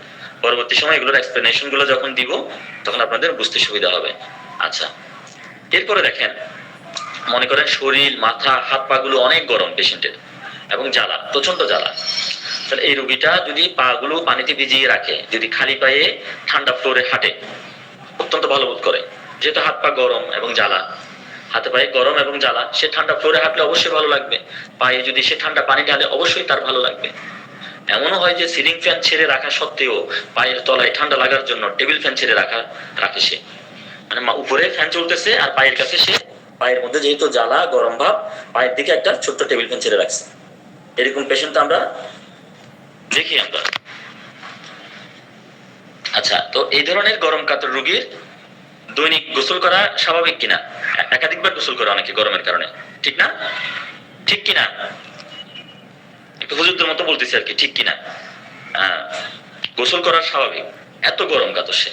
পরবর্তী সময় এগুলোর এক্সপ্লেনেশন গুলো যখন দিব তখন আপনাদের বুঝতে সুবিধা হবে। আচ্ছা, এরপরে দেখেন, মনে করেন শরীর, মাথা, হাত পা গুলো অনেক গরম পেশেন্টের, এবং জ্বালা, প্রচন্ড জ্বালা। তাহলে এই রোগীটা যদি পা গুলো পানিতে ভিজিয়ে রাখে, যদি খালি পায়ে ঠান্ডা ফ্লোরে হাঁটে, অত্যন্ত ভালো বোধ করে। যেহেতু হাত পা গরম এবং জ্বালা, হাতে পায়ে গরম এবং জ্বালা, সে ঠান্ডা ফ্লোরে হাঁটলে অবশ্যই ভালো লাগবে। পায়ে যদি সে ঠান্ডা পানি ঢালে অবশ্যই তার ভালো লাগবে। এমনও হয় যে সিলিং ফ্যান ছেড়ে রাখা সত্ত্বেও পায়ের তলায় ঠান্ডা লাগার জন্য টেবিল ফ্যান ছেড়ে রাখে সে। মানে উপরে ফ্যান চলতেছে আর পায়ের কাছে সে, পায়ের মধ্যে যেহেতু জ্বালা গরম ভাব, পায়ের দিকে একটা ছোট্ট টেবিল ফ্যান ছেড়ে রাখছে। এরকম পেশেন্ট আমরা দেখি আমরা। আচ্ছা, তো এই ধরনের গরম কাতর রোগীর দৈনিক গোসল করা স্বাভাবিক কিনা? একাধিকবার গোসল করে অনেকে গরমের কারণে, ঠিক না? ঠিক কিনা? একটু হুজুরদের মতো বলতেছি আর কি, ঠিক কিনা? গোসল করা স্বাভাবিক, এত গরম কাতর সে।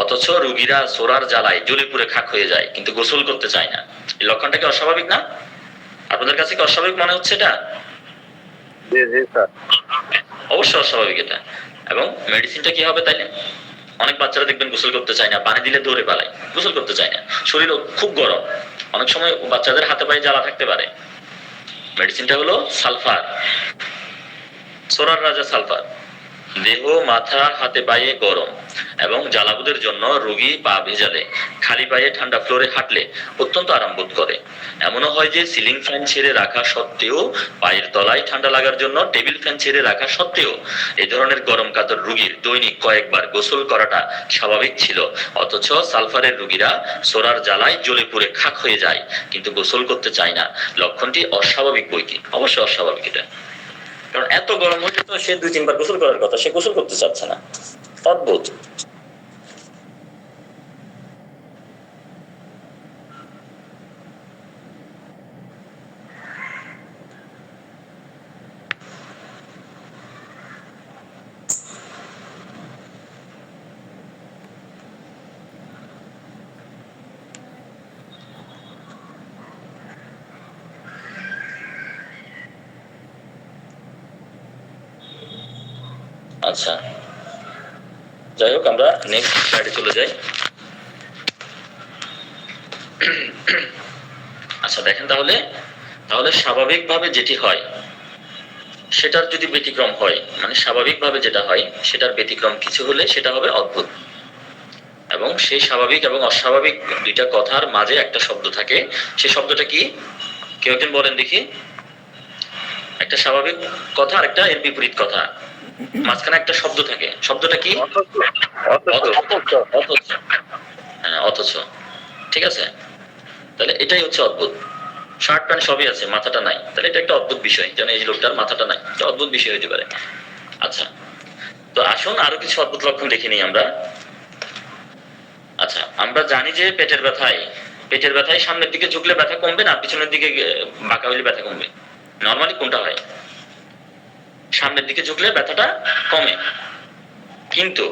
অথচ রোগীরা সোরার জ্বালায় জ্বলে পুড়ে খাক হয়ে যায়, কিন্তু গোসল করতে চায় না। এই লক্ষণটা কি অস্বাভাবিক না? আপনাদের কাছে কি অস্বাভাবিক মনে হচ্ছে এটা? অবশ্যই অস্বাভাবিক এটা। এবং মেডিসিনটা কি হবে তাইলে? অনেক বাচ্চারা দেখবেন গোসল করতে চায় না, পানি দিলে দৌড়ে পালায়, গোসল করতে চায় না, শরীর খুব গরম। অনেক সময় বাচ্চাদের হাতে পায়ে জ্বালা থাকতে পারে। মেডিসিনটা হলো সালফার, সোরার রাজা সালফার। দেহ, মাথা, হাতে পায়ে গরম এবং জ্বালাবোধের জন্য রোগী পা ভেজালে, খালি পায়ে ঠান্ডা ফ্লোরে হাঁটলে অত্যন্ত আরাম বোধ করে। এমনও হয় যে সিলিং ফ্যান ছেড়ে রাখা সত্ত্বেও, পায়ের তলায় ঠান্ডা লাগার জন্য টেবিল ফ্যান ছেড়ে রাখা সত্ত্বেও এই ধরনের গরম কাতর রোগীর দৈনিক কয়েকবার গোসল করাটা স্বাভাবিক ছিল। অথচ সালফারের রোগীরা সোরার জ্বালায় জ্বলে পুড়ে খাক হয়ে যায়, কিন্তু গোসল করতে চায় না। লক্ষণটি অস্বাভাবিক বই কি? অবশ্যই অস্বাভাবিক এটা। কারণ এত গরম হলে তো সে 2-3 বার গোসল করার কথা, সে গোসল করতে চাচ্ছে না। অদ্ভুত। আচ্ছা, যাই হোক, আমরা নেক্সট স্লাইডে চলে যাই। আচ্ছা দেখেন, তাহলে স্বাভাবিকভাবে যেটি হয় সেটার যদি ব্যতিক্রম হয়, মানে স্বাভাবিকভাবে যেটা হয় সেটার ব্যতিক্রম কিছু হলে সেটা হবে অদ্ভুত। এবং সেই স্বাভাবিক এবং অস্বাভাবিক দুইটা কথার মাঝে একটা শব্দ থাকে। সেই শব্দটা কি? কেউ একজন বলেন দেখি। একটা স্বাভাবিক কথা আর একটা এর বিপরীত কথা, মাঝখানে একটা শব্দ থাকে। শব্দটা কি? অথচ। হ্যাঁ, অথচ। ঠিক আছে, তাহলে এটাই হচ্ছে অদ্ভুত। শার্ট প্যান্ট সবই আছে, মাথাটা নাই, তাহলে এটা একটা অদ্ভুত বিষয়। যেন এই লোকটার মাথাটা নাই, এটা অদ্ভুত বিষয় হতে পারে। আচ্ছা, তো আসুন আরো কিছু অদ্ভুত লক্ষণ দেখে নিই আমরা। আচ্ছা, আমরা জানি যে পেটের ব্যথায় সামনের দিকে ঝুঁকলে ব্যথা কমবে না পিছনের দিকে বাঁকা হইলে ব্যথা কমবে? নরমালি কোনটা হয়? সামনের দিকে ঝুঁকলে ব্যথাটা কমে। কিন্তু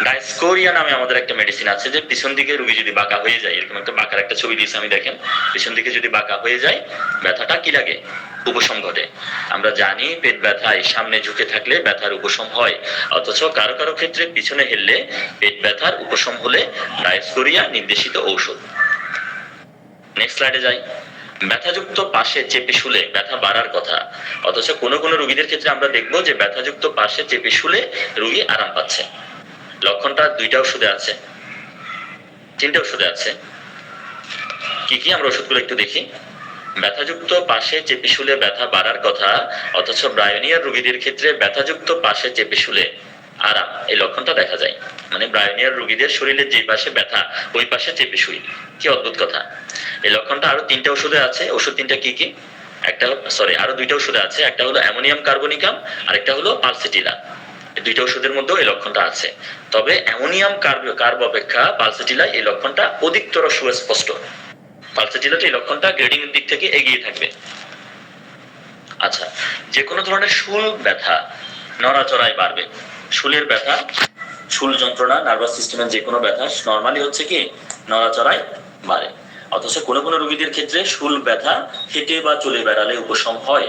ডায়াস্কোরিয়া নামে আমাদের একটা মেডিসিন আছে, যে পিছন দিকে রোগী যদি বাঁকা হয়ে যায়, এরকম একটা বাঁকার একটা ছবি দিয়েছি আমি, দেখেন পিছন দিকে যদি বাঁকা হয়ে যায় ব্যথাটা কি লাগে, উপশম ঘটে। আমরা জানি পেট ব্যথায় সামনে ঝুঁকে থাকলে ব্যথার উপশম হয়, অথচ কারো কারো ক্ষেত্রে পিছনে হেললে পেট ব্যথার উপশম হলে ডায়াস্কোরিয়া নির্দেশিত ঔষধ। নেক্সট স্লাইডে যাই। ব্যথাযুক্ত পাশে চেপে শুলে ব্যথা বাড়ার কথা, অথচ কোনো কোনো রোগীদের ক্ষেত্রে আমরা দেখব যে ব্যথাযুক্ত পাশে চেপে শুলে রোগী আরাম পাচ্ছে। লক্ষণটা দুইটা ওষুধে আছে, তিনটা ওষুধে আছে। কি কি আমরা ওষুধগুলো একটু দেখি। ব্যথাযুক্ত পাশে চেপে শুলে ব্যথা বাড়ার কথা, অথচ ব্রায়োনিয়ার রোগীদের ক্ষেত্রে ব্যথাযুক্ত পাশে চেপে শুলে আরাম, এই লক্ষণটা দেখা যায়। মানে ব্রায়োনিয়ার রোগীদের শরীরের যে পাশে ব্যথা ওই পাশে চেপে শুই, কি অদ্ভুত কথা। এই লক্ষণটা আরো তিনটা ওষুধে আছে। ওষুধ তিনটা কি কি? একটা আরো দুইটা ওষুধে আছে। একটা হলো অ্যামোনিয়াম কার্বনিকাম, আরেকটা হলো পালসেটিলা। এই দুইটা ওষুধের মধ্যেও এই লক্ষণটা আছে। তবে অ্যামোনিয়াম কার্ব অপেক্ষা পালসেটিলা এই লক্ষণটা অধিকতর সুস্পষ্ট। পালসেটিলাতে এই লক্ষণটা গ্রেডিং এর দিক থেকে এগিয়ে থাকবে। আচ্ছা, যে কোনো ধরনের শুল ব্যথা নড়াচড়ায় বাড়বে। শুলের ব্যথা, শুল যন্ত্রণা, নার্ভাস সিস্টেমের যে কোনো ব্যথা নরমালি হচ্ছে কি নড়াচড়ায় বাড়ে। অথচ কোনো কোনো রোগীদের ক্ষেত্রে শুল ব্যথা হেঁটে বা চলে বেড়ালে উপশম হয়।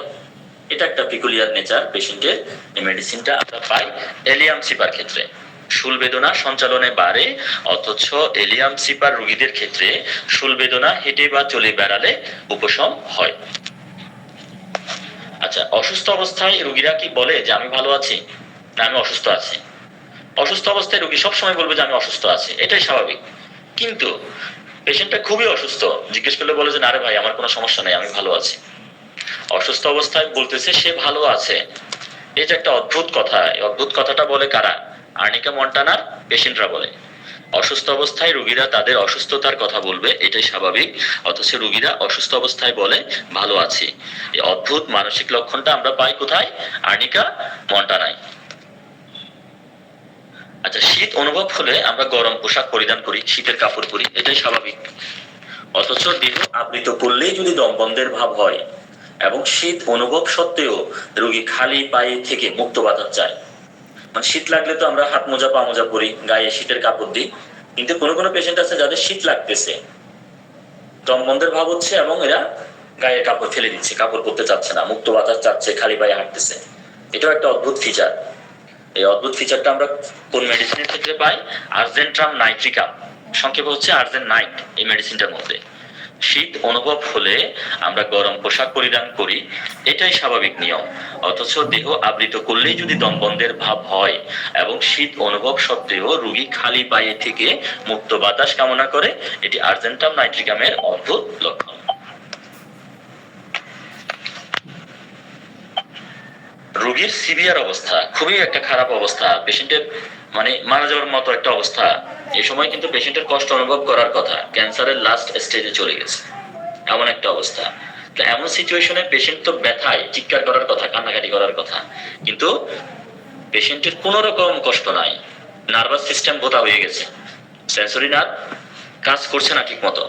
এটা একটা পিকুলিয়ার নেচার পেশেন্টের। এই মেডিসিনটা আমরা পাই এলিয়াম সিপার ক্ষেত্রে। শুল বেদনা সঞ্চালনে বাড়ে, অথচ এলিয়াম সিপার রোগীদের ক্ষেত্রে শুল বেদনা হেঁটে বা চলে বেড়ালে উপশম হয়। আচ্ছা, অসুস্থ অবস্থায় রোগীরা কি বলে যে আমি ভালো আছি, না আমি অসুস্থ আছি? অসুস্থ অবস্থায় রোগী সবসময় বলবে যে আমি অসুস্থ আছি, এটাই স্বাভাবিক। কিন্তু পেশেন্টটা খুবই অসুস্থ, জিজ্ঞেস করলে বলে যে না রে ভাই আমার কোনো সমস্যা নেই, আমি ভালো আছি। অসুস্থ অবস্থায় বলতেছে সে ভালো আছে, এটা একটা অদ্ভুত কথা। এই অদ্ভুত কথাটা বলে কারা? আর্নিকা মন্টানার পেশেন্টরা বলে। অসুস্থ অবস্থায় রোগীরা তাদের অসুস্থতার কথা বলবে, এটাই স্বাভাবিক। অথচ রোগীরা অসুস্থ অবস্থায় বলে ভালো আছি। এই অদ্ভুত মানসিক লক্ষণটা আমরা পাই কোথায়? আর্নিকা মন্টানায়। আচ্ছা, শীত অনুভব হলে আমরা গরম পোশাক পরিধান করি, শীতের কাপড় পরি, এটাই স্বাভাবিক। অথচ দেহ আবৃত করলেই যদি দম বন্ধের ভাব হয় এবং শীত অনুভব সত্ত্বেও রোগী খালি পায়ে থেকে মুক্ত বাতাস চায়। মানে শীত লাগলে তো আমরা হাত মোজা পা মোজা পরি, গায়ে শীতের কাপড় দিই, কিন্তু কোনো কোনো পেশেন্ট আছে যাদের শীত লাগতেছে, দম বন্ধের ভাব হচ্ছে এবং এরা গায়ে কাপড় ফেলে দিচ্ছে, কাপড় পরতে চাচ্ছে না, মুক্ত বাতাস চাচ্ছে, খালি পায়ে হাঁটতেছে। এটাও একটা অদ্ভুত ফিচার। এই অদ্ভুত ফিচারটা আমরা কোন মেডিসিনের ক্ষেত্রে পাই? আর্জেন্ট্রাম নাইট্রিকাম, সংক্ষেপে হচ্ছে আর্জেন্ট নাইট। এই মেডিসিনটার মধ্যে শীত অনুভব হলে আমরা গরম পোশাক পরিধান করি, এটাই স্বাভাবিক নিয়ম। অথচ দেহ আবৃত করলেই যদি দম বন্ধের ভাব হয় এবং শীত অনুভব সত্ত্বেও রোগী খালি পায়ে থেকে মুক্ত বাতাস কামনা করে, এটি আর্জেন্টাম নাইট্রিকামের অদ্ভুত লক্ষণ। রোগীর সিভিয়ার অবস্থা, খুবই একটা খারাপ অবস্থা, পেশেন্টের মানে মারা যাওয়ার মতো একটা অবস্থা। এই সময় কিন্তু পেশেন্টের কষ্ট অনুভব করার কথা, ক্যান্সারের লাস্ট স্টেজে চলে গেছে, এমন একটা অবস্থা। তো এমন সিচুয়েশনে পেশেন্ট তো ব্যথায় চিৎকার করার কথা, কান্নাকাটি করার কথা, কিন্তু পেশেন্টের কোনো রকম কষ্ট নাই। নার্ভাস সিস্টেম গোটা হয়ে গেছে, সেন্সরি নার্ভ কাজ করছে না ঠিক মতো।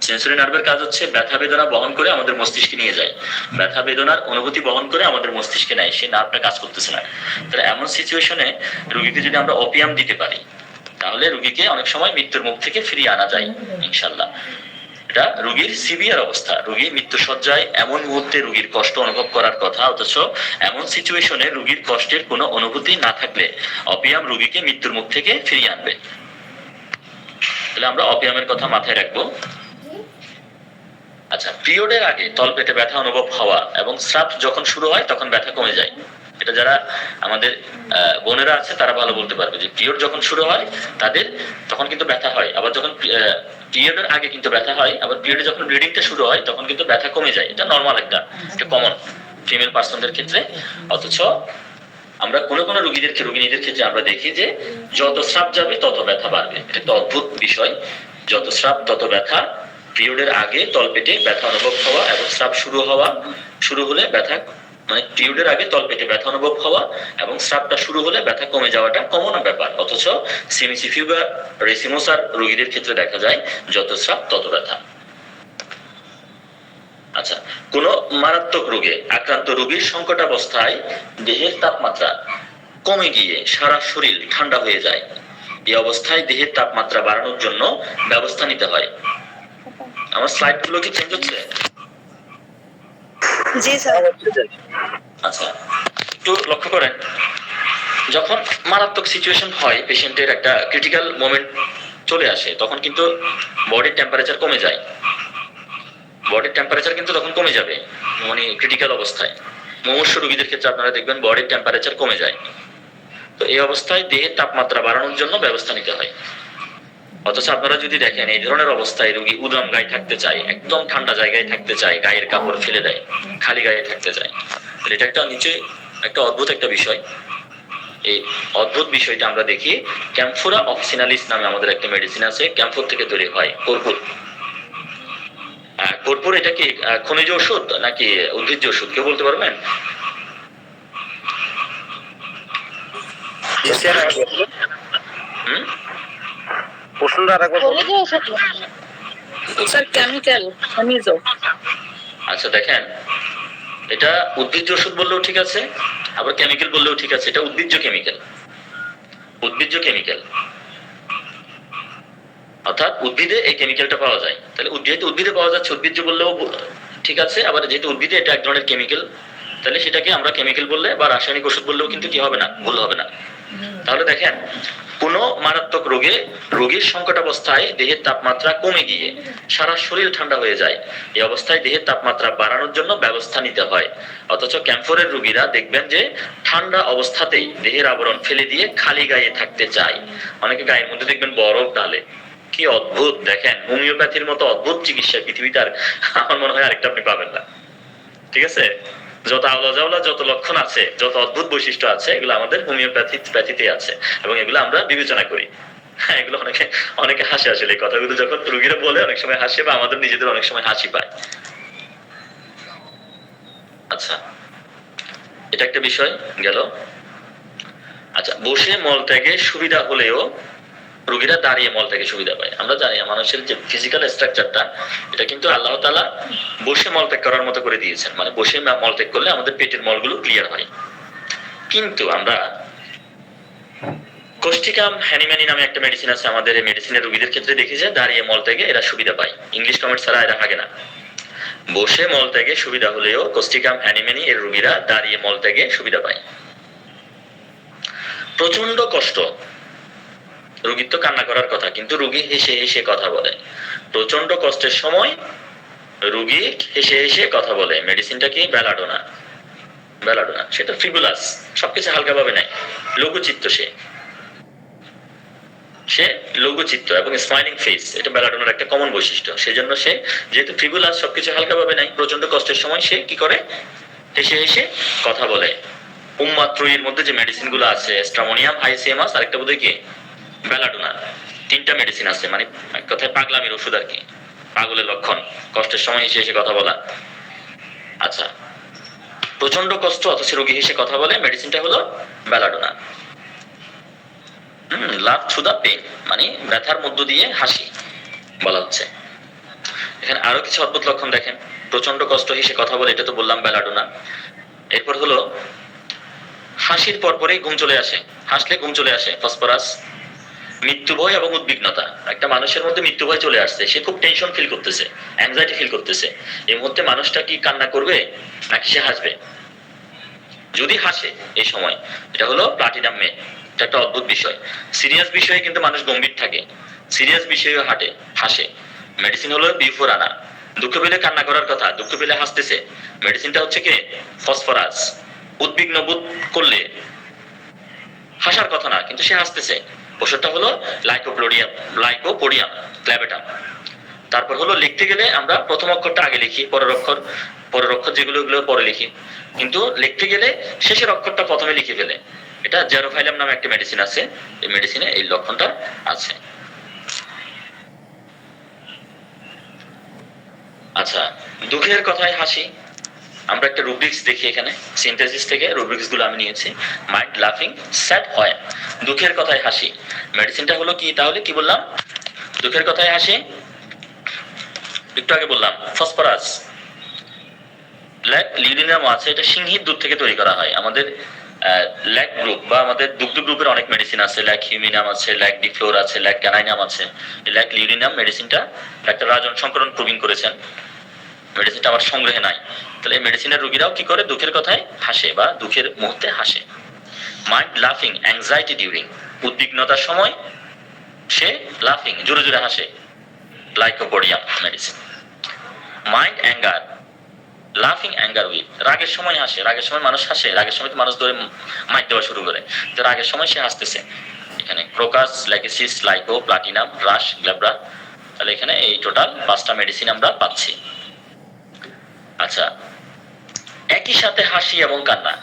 সেন্সরি নার্ভের কাজ হচ্ছে ব্যথা বেদনা বহন করে আমাদের মস্তিষ্কে নিয়ে যায়, ব্যথা বেদনার অনুভূতি বহন করে আমাদের মস্তিষ্কে নেয়, সেই নার্ভটা কাজ করতেছে না। তাহলে এমন সিচুয়েশনে রোগীকে যদি আমরা অপিয়াম দিতে পারি, তাহলে রোগীকে অনেক সময় মৃত্যুর মুখ থেকে ফিরিয়ে আনা যায় ইনশাল্লাহ। এটা রোগীর সিভিয়ার অবস্থা, রোগী মৃত্যুসজ্জায় এমন মুহূর্তে রোগীর কষ্ট অনুভব করার কথা, অথচ এমন সিচুয়েশনে রোগীর কষ্টের কোনো অনুভূতি না থাকলে অপিয়াম রোগীকে মৃত্যুর মুখ থেকে ফিরিয়ে আনবে। তাহলে আমরা অপিয়ামের কথা মাথায় রাখবো। আচ্ছা, পিরিয়ডের আগে তলপেটে ব্যথা অনুভব হওয়া এবং স্রাব যখন শুরু হয় তখন ব্যথা কমে যায়। এটা যারা আমাদের বোনেরা আছে তারা ভালো বলতে পারবে যে পিরিয়ড যখন শুরু হয় তাদের তখন কিন্তু ব্যথা হয়, আবার যখন পিরিয়ডের আগে কিন্তু ব্যথা হয়, আবার পিরিয়ডে যখন ব্লিডিংটা শুরু হয় তখন কিন্তু ব্যথা কমে যায়। এটা নরমাল, একটা কমন ফিমেল পার্সনদের ক্ষেত্রে। অথচ আমরা কোনো কোনো রোগীদের ক্ষেত্রে আমরা দেখি যে যত স্রাব যাবে তত ব্যথা বাড়বে। এটা একটা অদ্ভুত বিষয়, যত স্রাব তত ব্যথা। পিরিয়ডের আগে তলপেটে ব্যথা অনুভব হওয়া এবং স্রাব শুরু হলে ব্যথা, মানে পিরিয়ডের আগে তলপেটে ব্যথা অনুভব হওয়া এবং স্রাবটা শুরু হলে ব্যথা কমে যাওয়াটা কমন ব্যাপার। অথচ সিমিসিফিউবা রেসিমোসার রোগীদের ক্ষেত্রে দেখা যায় যত স্রাব তত ব্যথা। আচ্ছা, কোন মারাত্মক রোগে আক্রান্ত রোগীর সংকটাবস্থায় দেহের তাপমাত্রা কমে গিয়ে সারা শরীর ঠান্ডা হয়ে যায়, এই অবস্থায় দেহের তাপমাত্রা বাড়ানোর জন্য ব্যবস্থা নিতে হয়। আমার স্লাইড গুলো কি চেঞ্জ হচ্ছে? জি স্যার। আচ্ছা, একটু লক্ষ্য করেন, যখন মারাত্মক সিচুয়েশন হয়, পেশেন্টের একটা ক্রিটিক্যাল মোমেন্ট চলে আসে, তখন কিন্তু বডির টেম্পারেচার কমে যায়। বডির টেম্পারেচার কিন্তু তখন কমে যাবে, মানে ক্রিটিক্যাল অবস্থায় মুমূর্ষ রোগীদের ক্ষেত্রে আপনারা দেখবেন বডির টেম্পারেচার কমে যায়। তো এই অবস্থায় দেহের তাপমাত্রা বাড়ানোর জন্য ব্যবস্থা নিতে হয়। অথচ আপনারা যদি দেখেন এই ধরনের অবস্থায় রোগী উদাম গায়ে থাকতে চায়, একদম ঠান্ডা জায়গায় থাকতে চায়, গায়ের কাপড় ফেলে দেয়, খালি গায়ে থাকতে চায়, এটা একটা নিচে একটা অদ্ভুত একটা বিষয়। এই অদ্ভুত বিষয়টা আমরা দেখি ক্যাম্ফোরা অফিসিনালিস নামে আমাদের একটা মেডিসিন আছে, ক্যাম্ফোর থেকে তৈরি হয়। কর্পূর, কর্পূর এটা কি খনিজ ওষুধ নাকি উদ্ভিজ্জ ওষুধ, কেউ বলতে পারবেন? স্যার কেমিক্যাল খনিজ। আচ্ছা দেখেন, এটা উদ্ভিজ্জ ওষুধ বললেও ঠিক আছে, আবার কেমিক্যাল বললেও ঠিক আছে। এটা উদ্ভিজ্জ কেমিক্যাল, উদ্ভিজ্জ কেমিক্যাল, অর্থাৎ উদ্ভিদে এই কেমিক্যালটা পাওয়া যায়। তাহলে যেহেতু উদ্ভিদে পাওয়া যাচ্ছে, উদ্ভিজ্জ বললেও ঠিক আছে, আবার যেহেতু উদ্ভিদে এটা এক ধরনের কেমিক্যাল, তাহলে সেটাকে আমরা কেমিক্যাল বললে বা রাসায়নিক ওষুধ বললেও কিন্তু কি হবে না, ভুল হবে না। তাহলে দেখেন, কোন মারাত্মক রোগে রোগীর সংকটাবস্থায় দেহের তাপমাত্রা কমে গিয়ে সারা শরীর ঠান্ডা হয়ে যায়, এই অবস্থায় দেহের তাপমাত্রা বাড়ানোর জন্য ব্যবস্থা নিতে হয়। অথচ ক্যাম্ফোরের রোগীরা দেখবেন যে ঠান্ডা অবস্থাতেই দেহের আবরণ ফেলে দিয়ে খালি গায়ে থাকতে চায়। অনেকে গায়ের মধ্যে দেখবেন বরফ ঢালে, কি অদ্ভুত! দেখেন, হোমিওপ্যাথির মতো অদ্ভুত চিকিৎসা পৃথিবীতে আর আমার মনে হয় আরেকটা আপনি পাবেন না। ঠিক আছে, যত আওলা জাওলা, যত লক্ষণ আছে, যত অদ্ভুত বৈশিষ্ট্য আছে, এগুলো আমাদের হোমিওপ্যাথিতে আছে, এবং এগুলো আমরা বিবেচনা করি। হ্যাঁ, এগুলো অনেকে অনেকে হাসে, আসলে এই কথাগুলো যখন রোগীরা বলে অনেক সময় হাসে, বা আমাদের নিজেদের অনেক সময় হাসি পায়। আচ্ছা, এটা একটা বিষয় গেল। আচ্ছা, বসে মল ত্যাগে সুবিধা হলেও রোগীরা দাঁড়িয়ে মল থেকে সুবিধা পায়। আমরা জানি মানুষের যে ফিজিক্যাল স্ট্রাকচারটা, এটা কিন্তু আল্লাহ তাআলা বসে মলত্যাগ করার মতো করে দিয়েছেন। মানে বসে মলত্যাগ করলে আমাদের পেটের মলগুলো ক্লিয়ার হয়। কিন্তু আমরা কোস্টিকাম হ্যানিম্যানি নামে একটা মেডিসিন আছে আমাদের, এই মেডিসিনের রোগীদের ক্ষেত্রে দেখি যে দাঁড়িয়ে মলত্যাগে এরা সুবিধা পায়। ইংলিশ কমেন্ট ছাড়া এরা হাগে না। বসে মলত্যাগে সুবিধা হলেও কোস্টিকাম হ্যানিম্যানি এর রোগীরা দাঁড়িয়ে মলত্যাগে সুবিধা পায়। প্রচন্ড কষ্ট, রোগীর তো কান্না করার কথা, কিন্তু রোগী হেসে হেসে কথা বলে। প্রচন্ড কষ্টের সময় রোগী হেসে হেসে কথা বলে। মেডিসিনটা কি? বেলাডোনা। বেলাডোনা, সেটা ফিবুলাস, সবকিছু হালকাভাবে নেয়, লঘুচিত্ত, সে লঘুচিত্ত এবং স্মাইলিং ফেস, এটা বেলাডোনার একটা কমন বৈশিষ্ট্য। সেজন্য সে যেহেতু ফিবুলাস, সবকিছু হালকাভাবে নেয়, প্রচন্ড কষ্টের সময় সে কি করে? হেসে হেসে কথা বলে। উম্মাত্রয়ীর মধ্যে যে মেডিসিন গুলো আছে, স্ট্রামোনিয়াম, আইসিএমএস, আরেকটা বোধহয় কি বেলাডোনা, তিনটা মেডিসিন আছে। মানে এক কথায় পাগলামির ওষুধ আর কি, পাগলের লক্ষণ, কষ্টের সময় হেসে হেসে কথা বলা। আচ্ছা, প্রচন্ড কষ্ট অথচ রোগী হেসে কথা বলে, মেডিসিনটা হলো belladonna. Love through the pain, মানে ব্যথার মধ্য দিয়ে হাসি বলা হচ্ছে। এখানে আরো কিছু অদ্ভুত লক্ষণ দেখেন। প্রচন্ড কষ্ট, হেসে কথা বলে, এটা তো বললাম বেলাডোনা। এরপর হলো হাসির পরপরই ঘুম চলে আসে, হাসলে ঘুম চলে আসে, ফসফরাস। মৃত্যু ভয় এবং উদ্বিগ্নতা, একটা মানুষের মধ্যে মৃত্যু ভয় চলে আসছে, সে খুব টেনশন ফিল করতেছে, অ্যাংজাইটি ফিল করতেছে। এই মুহূর্তে মানুষটা কি কান্না করবে নাকি সে হাসবে? যদি হাসে এই সময়, এটা হলো প্লাটিনাম মে, এটা একটা অদ্ভুত বিষয়। সিরিয়াস বিষয়ে কিন্তু মানুষ গম্ভীর থাকে, সিরিয়াস বিষয়ে হাসে। মেডিসিন হলো বিউফোরানা। দুঃখ পেলে কান্না করার কথা, দুঃখ পেলে হাসতেছে, মেডিসিনটা হচ্ছে কি ফসফরাস। উদ্বিগ্ন বোধ করলে হাসার কথা না, কিন্তু সে হাসতেছে, ওষুধটা হলো লাইকোপোডিয়াম ক্ল্যাবেটাম। তারপর হলো লিখতে গেলে আমরা প্রথম অক্ষরটা আগে লিখি, পরের অক্ষর যেগুলো পরে লিখি, কিন্তু লিখতে গেলে শেষের অক্ষরটা প্রথমে লিখে ফেলে। এটা জেরোফাইলাম নামে একটা মেডিসিন আছে, এই মেডিসিনে এই লক্ষণটা আছে। আচ্ছা, দুঃখের কথায় হাসি, আমরা একটা রুব্রিক্স দেখি এখানে, সিনথেসিস থেকে রুব্রিক্স গুলো আমি নিয়েছি। মাইন্ড লাফিং স্যাড হয়, দুঃখের কথায় হাসি। মেডিসিনটা হলো কি? তাহলে কি বললাম? দুঃখের কথায় হাসি, একটু আগে বললাম ফসফরাস। ল্যাক লিউডিনাম আছে, এটা সিংহিত দুধ থেকে তৈরি করা হয়। আমাদের ল্যাক গ্রুপ বা আমাদের দুগ্ধ গ্রুপের অনেক মেডিসিন আছে, ল্যাক হিউমিনাম আছে, ল্যাক ডিফ্লোর আছে, ল্যাক ক্যানাইনাম আছে। ল্যাক লিউডিনাম মেডিসিনটা ডাক্তার রাজন শঙ্করন প্রবীণ করেছেন, মেডিসিনটা আমার সংগ্রহে নাই। তাহলে এই মেডিসিনের রোগীরাও কি করে, দুঃখের কথায় হাসে বা দুঃখের মুহূর্তে হাসে। মাইন্ড লাফিং অ্যাংজাইটি ডিউরিং, উদ্বিগ্নতার সময় সে লাফিং জোরে জোরে হাসে, লাইকোপোডিয়াম মেডিসিন। মাইন্ড অ্যাঙ্গার, লাফিং অ্যাঙ্গার উইথ, রাগের সময় হাসে, রাগের সময় মানুষ হাসে, রাগের সময় মানুষ ধরে মাইক দেওয়া শুরু করে, তো রাগের সময় সে হাসতেছে। এখানে ক্রোকাস, ল্যাকেসিস, লাইকো, প্লাটিনাম, রাশ, গ্ল্যাব্রা। তাহলে এখানে এই টোটাল 5টা মেডিসিন আমরা পাচ্ছি। আচ্ছা, একই সাথে হাসি এবং কান্না,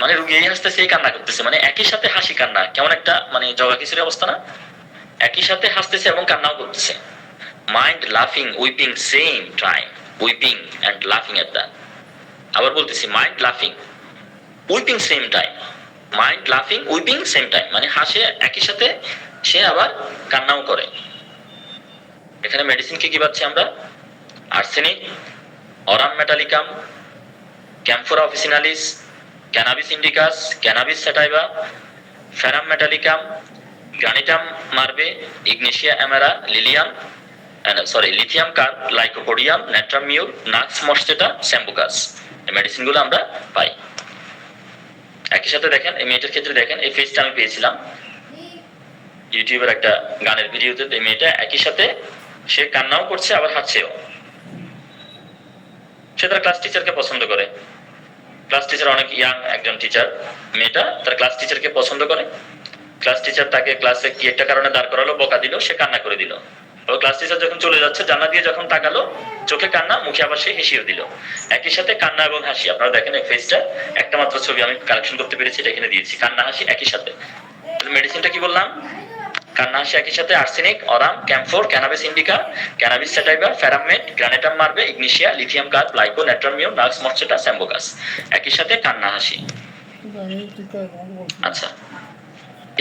মানে রুগী এই হাসতেছে এই কান্না করতেছে, মানে একই সাথে হাসি কান্না, কেমন একটা মানে জগা খিচুড়ি অবস্থা না? একই সাথে হাসতেছে এবং কান্নাও করতেছে। মাইন্ড লাফিং whipping same time, whipping and লাফিং এট দ্য। আবার বলতেছি, মাইন্ড লাফিং উইপিং সেম টাইম, মাইন্ড লাফিং উইপিং সেম টাইম, মানে হাসে একই সাথে সে আবার কান্নাও করে। এখানে মেডিসিন কি পাচ্ছি আমরা? Arsenic, aurum metallicum, camphora officinalis, cannabis indicus, cannabis sativa, ferrum metallicum, granitum marmor, ignatia amara, lithium carb, lycopodium, natrum mur, nux moschata, sambucus. এই মেডিসিনগুলো আমরা পাই। একই সাথে দেখেন এই মেয়েটার ক্ষেত্রে দেখেন, এই ফেসটা আমি পেয়েছিলাম ইউটিউবের একটা গানের ভিডিওতে। এই মেয়েটা একই সাথে সে কান্নাও করছে আবার হাসছেও। সে তার ক্লাস টিচারকে পছন্দ করে, ক্লাস টিচার অনেক ইয়াং একজন টিচার, মেয়েটা তার ক্লাস টিচারকে পছন্দ করে। ক্লাস টিচার তাকে ক্লাসে কি একটা কারণে দাঁড় করালো, বকা দিল, সে কান্না করে দিল। ক্লাস টিচার যখন চলে যাচ্ছে জানলা দিয়ে যখন তাকালো, চোখে কান্না, মুখে আবার সে হেসেও দিল। একই সাথে কান্না এবং হাসি, আপনারা দেখেন এই ফেসটা, একটা মাত্র ছবি আমি কালেকশন করতে পেরেছি, এটা এখানে দিয়েছি, কান্না হাসি একই সাথে। মেডিসিনটা কি বললাম? কান্না হাসি একই সাথে arsenic, aurum, camphor, cannabis indica, cannabis sativa, ferrum met, granatum marmor, ignatia, lithium carb, lyco, natrum mur, nux moschata, sambucus. একই সাথে কান্না হাসি। আচ্ছা,